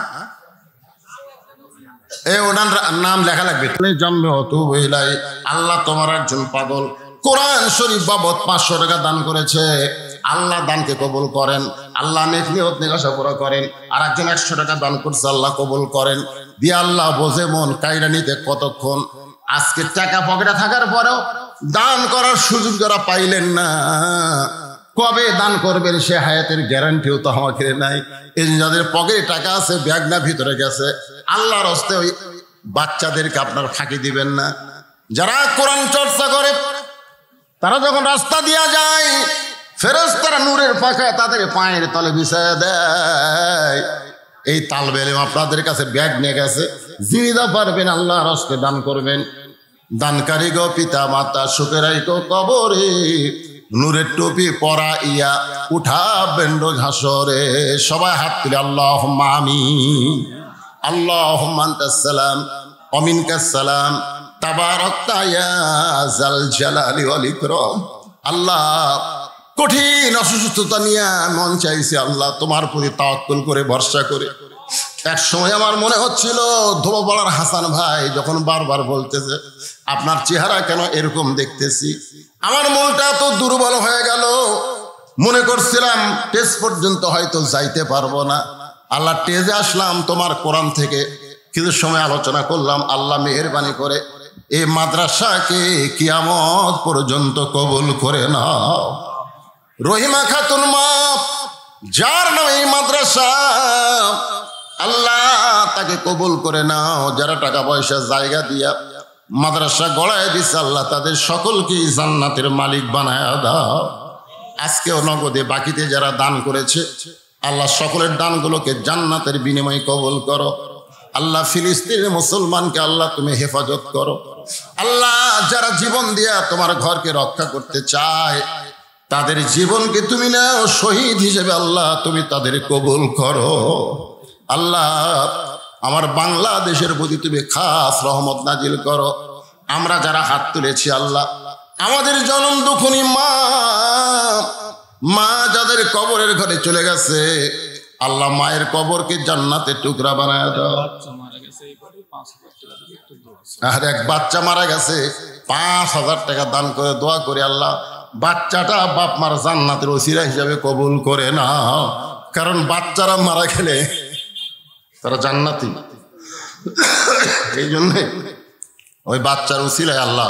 ওনার নাম লেখা লাগবে। আল্লাহ তোমার একজন পাগল কোরআন শরীফ বাবদ 500 টাকা দান করেছে, আল্লাহ দানকে কবুল করেন। আল্লাহ নেক নিয়ত নিগাসা পুরা করেন। আর একজন 100 টাকা দান করছে, আল্লাহ কবুল করেন। দিয়ে আল্লাহ বোঝে মন কাইরা নিতে কতক্ষণ। আজকে টাকা পকেটে থাকার পরেও দান করার সুযোগ যারা পাইলেন না, কবে দান করবেন সে হায়াতের গ্যারান্টিও তো আমাকে নাই। এই যাদের পকেটে টাকা আছে, ব্যাগ না ভিতরে গেছে, আল্লাহর হস্তে ওই বাচ্চাদেরকে আপনার ফাঁকি দিবেন না। যারা কোরআন চর্চা করে তারা যখন রাস্তা দিয়া যায়, ফেরেশতারা নূরের পাখা তাদের পায়ের তলে বিছায়া দেয়। এই তালবে ইলম আপনাদের কাছে ব্যাগ নিয়ে গেছে, জিনিদা পারবেন আল্লাহর হস্তে দান করবেন। দানকারী গো পিতা মাতা সুখেরাই গো কবরে, নূরের টুপি পরা ইয়া উঠাবেন রোজ হাসরে। সবাই হাত তুলে আল্লাহুম্মা আমিন। আল্লাহুম্মা আনতাস সালাম ওয়া মিনকাস সালাম তাবারাকতা ইয়া যাল জালালি ওয়াল ইকরাম। আল্লাহ কঠিন অসুস্থতা নিয়ে মন চাইছে আল্লাহ তোমার প্রতি তাওয়াক্কুল করে, ভরসা করে। এক সময় আমার মনে হচ্ছিল ধোবাপাড়ার হাসান ভাই যখন বারবার বলতেছে আপনার চেহারা কেন এরকম দেখতেছি, আমার মনটা তো দুর্বল হয়ে গেল। মনে করছিলাম টেজ পর্যন্ত হয়তো যাইতে পারবো না। আল্লাহ টেজে আসলাম তোমার কোরআন থেকে কিছু সময় আলোচনা করলাম। আল্লাহ মেহেরবানি করে এই মাদ্রাসাকে কিয়ামত পর্যন্ত কবুল করে নাও। রহিমা খাতুন মা যার নামে এই মাদ্রাসা, আল্লাহ তাকে কবুল করে নাও। যারা টাকা পয়সা জায়গা দিয়া মাদ্রাসা গড়ায় দিচ্ছে, আল্লাহ তাদের সকলকে জান্নাতের মালিক বানায় দাও। আজকেও নগদে বাকিতে যারা দান করেছে, আল্লাহ সকলের দানগুলোকে জান্নাতের বিনিময়ে কবুল করো। আল্লাহ ফিলিস্তিনের মুসলমানকে আল্লাহ তুমি হেফাজত করো। আল্লাহ যারা জীবন দিয়া তোমার ঘরকে রক্ষা করতে চায়, তাদের জীবনকে তুমি নাও শহীদ হিসেবে, আল্লাহ তুমি তাদের কবুল করো। আল্লাহ আমার বাংলাদেশের প্রতি তুমি খাস রহমত নাজিল করো। আমরা যারা হাত তুলেছি আল্লাহ, আমাদের জনম দুঃখনী মা যাদের কবরের ঘরে চলে গেছে, আল্লাহ মায়ের কবরকে জান্নাতের টুকরা বানায় দাও। আর এক বাচ্চা মারা গেছে, 5000 টাকা দান করে দোয়া করে আল্লাহ বাচ্চাটা বাপ মার জান্নাতের ওসিলা হিসাবে কবুল করে নাও। কারণ বাচ্চারা মারা গেলে তারা জান্নাতি, এই জন্যে ওই বাচ্চার ওসিলায় আল্লাহ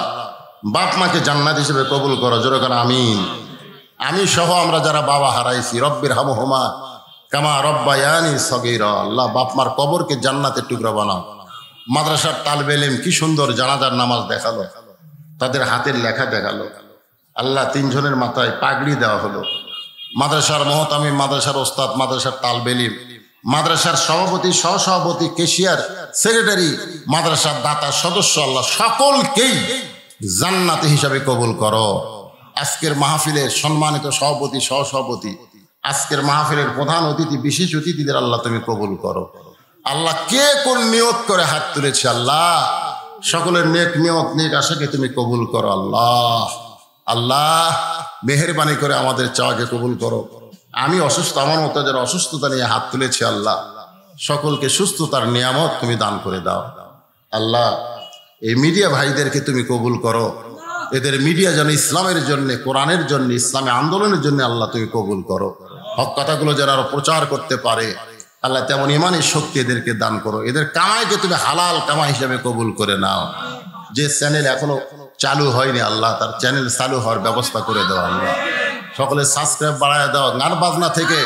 বাপ মাকে জান্নাত হিসেবে কবুল করো। জোরে করে আমিন। আমি সহ আমরা যারা বাবা হারাইছি, রব্বির হামহুমা কামা রব্বায়ানি সগীরা। আল্লাহ বাপ মার কবরকে জান্নাতের টুকরা বানাও। মাদ্রাসার তালবে ইলম কি সুন্দর জানাজার নামাজ দেখালো, তাদের হাতের লেখা দেখালো। আল্লাহ তিনজনের মাথায় পাগড়ি দেওয়া হলো। মাদ্রাসার মহতামিম, মাদ্রাসার ওস্তাদ, মাদ্রাসার তালবেলিম, মাদ্রাসার সভাপতি, সহসভাপতি, কেশিয়ার, সেক্রেটারি, মাদ্রাসার দাতা সদস্য, আল্লাহ সকলকেই জান্নাতি হিসাবে কবুল করো। আজকের মাহফিলের সম্মানিত সভাপতি, সহসভাপতি, আজকের মাহফিলের প্রধান অতিথি, বিশেষ অতিথিদের আল্লাহ তুমি কবুল করো। আল্লাহ কে কোন নিয়ত করে হাত তুলেছে আল্লাহ সকলের নেক নিয়ত, নেক আশাকে তুমি কবুল করো। আল্লাহ আল্লাহ মেহেরবানি করে আমাদের চাওয়াকে কবুল করো। আমি অসুস্থ, আমার মতো যারা অসুস্থতা নিয়ে হাত তুলেছে আল্লাহ সকলকে সুস্থতার নিয়ামত তুমি দান করে দাও। আল্লাহ এই মিডিয়া ভাইদেরকে তুমি কবুল করো। এদের মিডিয়া যেন ইসলামের জন্য, কোরআনের জন্য, ইসলামী আন্দোলনের জন্য আল্লাহ তুমি কবুল করো। হক কথাগুলো যারা প্রচার করতে পারে আল্লাহ তেমন ইমানের শক্তি এদেরকে দান করো। এদের কামাইকে তুমি হালাল কামাই হিসাবে কবুল করে নাও। যে চ্যানেল এখনো চালু হয়নি আল্লাহ তার চ্যানেল চালু হওয়ার ব্যবস্থা করে দাও। আল্লাহ সকলে সাবস্ক্রাইব বাড়ায় দাও। গান বাজনা থেকে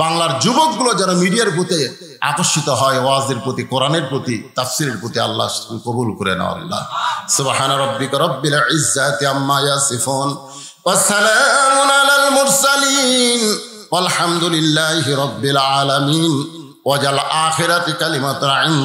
বাংলার যুবকগুলো যারা মিডিয়ার প্রতি আকর্ষিত হয়, ওয়াজের প্রতি, কোরআনের প্রতি, তাফসিরের প্রতি আল্লাহ কবুল করে নাও। আল্লাহ সুবহান রাব্বিকা রাব্বিল ইজ্জাতি আম্মা ইয়াসিফুন ওয়া সালামুন আলাল মুরসালিন ওয়ালহামদুলিল্লাহি রাব্বিল আলামিন ওয়াজাল আখিরাতি কালিমাতুন ইনদা